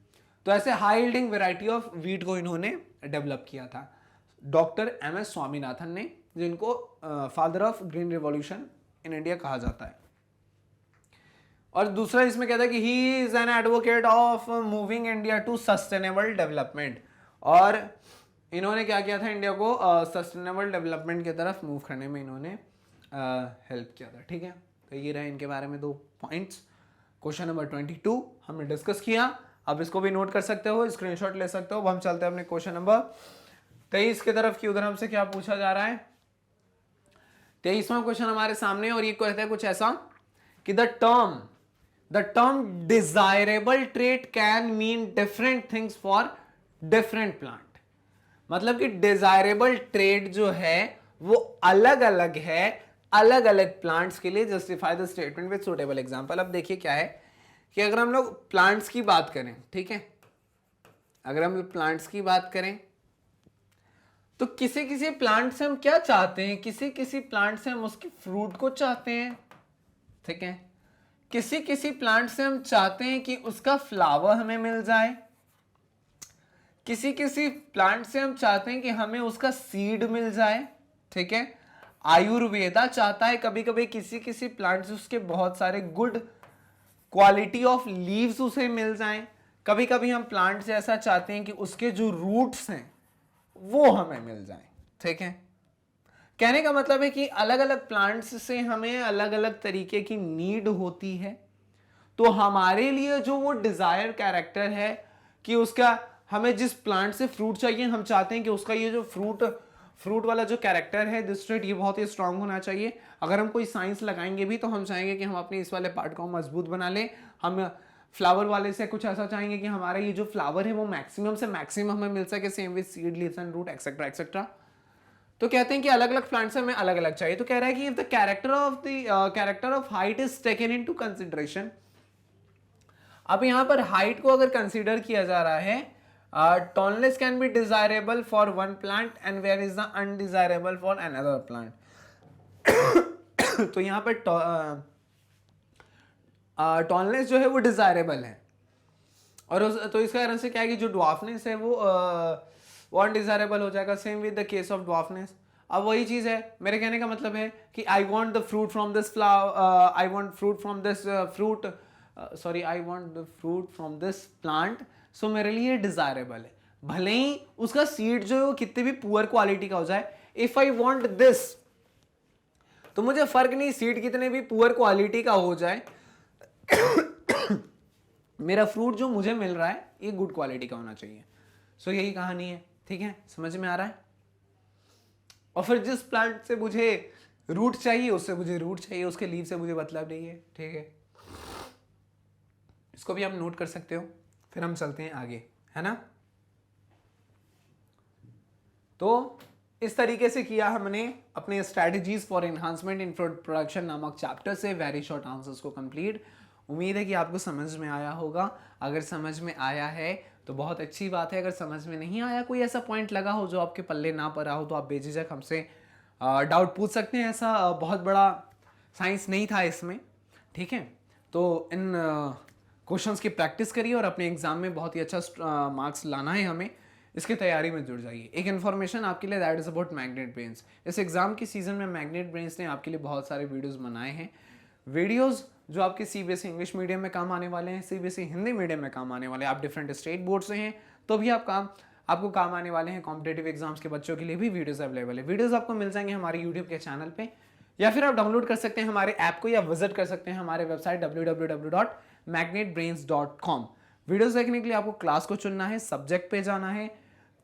Speaker 1: तो ऐसे high yielding variety of wheat को इन्होंने डेवलप किया था डॉक्टर एम.एस. स्वामीनाथन ने, जिनको father of green revolution in India कहा जाता है। और दूसरा इसमें कहता है कि he is an advocate of moving India to sustainable development, और इन्होंने क्या किया था, इंडिया को सस्टेनेबल डेवलपमेंट की तरफ मूव करने में इन्होंने हेल्प किया था। ठीक है, तो ये रहे इनके बारे में 2 पॉइंट्स। क्वेश्चन नंबर 22 हमने डिस्कस किया, अब इसको भी नोट कर सकते हो, स्क्रीनशॉट ले सकते हो। अब हम चलते हैं अपने क्वेश्चन नंबर 23 की तरफ कि उधर हमसे क्या पूछा जा रहा है। 23वां क्वेश्चन हमारे सामने, और ये कहता है कुछ ऐसा कि the term desirable trait can mean different things for different plant. मतलब कि डिजायरेबल ट्रेट जो है वो अलग अलग है अलग अलग प्लांट्स के लिए। Justify the statement with suitable example. अब देखिए क्या है कि अगर हम लोग प्लांट्स की बात करें, ठीक है, अगर हम प्लांट्स की बात करें तो किसी किसी प्लांट से हम क्या चाहते हैं, किसी किसी प्लांट से हम उसके फ्रूट को चाहते हैं, ठीक है, किसी किसी प्लांट से हम चाहते हैं कि उसका फ्लावर हमें मिल जाए, किसी किसी प्लांट से हम चाहते हैं कि हमें उसका सीड मिल जाए। ठीक है, आयुर्वेदा चाहता है कभी कभी किसी किसी प्लांट से उसके बहुत सारे गुड क्वालिटी ऑफ लीव्स उसे मिल जाएं। कभी कभी हम प्लांट से ऐसा चाहते हैं कि उसके जो रूट्स हैं वो हमें मिल जाएं। ठीक है, कहने का मतलब है कि अलग अलग प्लांट्स से हमें अलग अलग तरीके की नीड होती है। तो हमारे लिए जो वो डिजायर कैरेक्टर है कि उसका, हमें जिस प्लांट से फ्रूट चाहिए, हम चाहते हैं कि उसका ये जो फ्रूट वाला जो कैरेक्टर है, दिस ट्रेट, ये बहुत ही स्ट्रांग होना चाहिए। अगर हम कोई साइंस लगाएंगे भी तो हम चाहेंगे कि हम अपने इस वाले पार्ट को मजबूत बना लें। हम फ्लावर वाले से कुछ ऐसा चाहेंगे कि हमारा ये जो फ्लावर है वो मैक्सिमम से मैक्सिमम हमें मिल सके, same with seed, leaves and root etcetera etcetera. तो कहते हैं कि अलग अलग प्लांट्स हमें अलग अलग चाहिए। तो कह रहा है कि if the character of height is taken into consideration. अब यहां पर हाइट को अगर कंसीडर किया जा रहा है, tallness can be desirable for one plant and where is the undesirable for another plant। तो यहाँ पर tallness जो है वो डिजायरेबल है, और तो इसका कारण से क्या है कि जो ड्वार्फनेस है वो अनडिजायरेबल हो जाएगा। Same with the case of dwarfness. अब वही चीज है, मेरे कहने का मतलब है कि I want the fruit from this flower, I want fruit from this fruit, sorry, I want the fruit from this plant, so मेरे लिए डिजायरेबल है। भले ही उसका सीड जो है वो कितने भी पुअर क्वालिटी का हो जाए, इफ आई वांट दिस, तो मुझे फर्क नहीं सीड कितने भी पुअर क्वालिटी का हो जाए, मेरा फ्रूट जो मुझे मिल रहा है ये गुड क्वालिटी का होना चाहिए। सो यही कहानी है। ठीक है, समझ में आ रहा है। और फिर जिस प्लांट से मुझे रूट चाहिए उससे मुझे रूट चाहिए, उसके लीव से मुझे मतलब नहीं है। ठीक है, इसको भी आप नोट कर सकते हो। फिर हम चलते हैं आगे, है ना। तो इस तरीके से किया हमने अपने strategies for enhancement in production नामक चैप्टर से वेरी शॉर्ट आंसर्स को कंप्लीट। उम्मीद है कि आपको समझ में आया होगा। अगर समझ में आया है तो बहुत अच्छी बात है। अगर समझ में नहीं आया, कोई ऐसा पॉइंट लगा हो जो आपके पल्ले ना पड़ा हो, तो आप बेझिझक हमसे डाउट पूछ सकते हैं। ऐसा बहुत बड़ा साइंस नहीं था इसमें। ठीक है, तो इन क्वेश्चंस की प्रैक्टिस करिए और अपने एग्जाम में बहुत ही अच्छा मार्क्स लाना है हमें। इसकी तैयारी में जुड़ जाइए। एक इन्फॉर्मेशन आपके लिए, that is about magnet brains. इस एग्जाम की सीजन में मैग्नेट ब्रेन्स ने आपके लिए बहुत सारे वीडियोस बनाए हैं। वीडियोस जो आपके सीबीएसई इंग्लिश मीडियम में काम आने वाले हैं, सीबीएसई हिंदी मीडियम में काम आने वाले हैं। आप डिफरेंट स्टेट बोर्ड से हैं तो भी आपको काम आने वाले हैं। कॉम्पिटेटिव एग्जाम्स के बच्चों के लिए भी वीडियोस अवेलेबल है। वीडियोस आपको मिल जाएंगे हमारे यूट्यूब के चैनल पे, या फिर आप डाउनलोड कर सकते हैं हमारे ऐप को, या विजिट कर सकते हैं हमारे वेबसाइट www.magnetbrains.com। वीडियोस देखने के लिए आपको क्लास को चुनना है, सब्जेक्ट पे जाना है,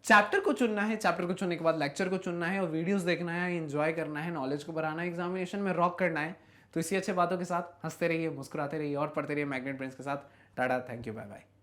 Speaker 1: चैप्टर को चुनना है, चैप्टर को चुनने के बाद लेक्चर को चुनना है और वीडियोस देखना है, एंजॉय करना है, नॉलेज को बढ़ाना है, एग्जामिनेशन में रॉक करना है। तो इसी अच्छे बातों के साथ हंसते रहिए, मुस्कुराते रहिए और पढ़ते रहिए मैग्नेट ब्रेन्स के साथ। Tata, thank you, bye bye.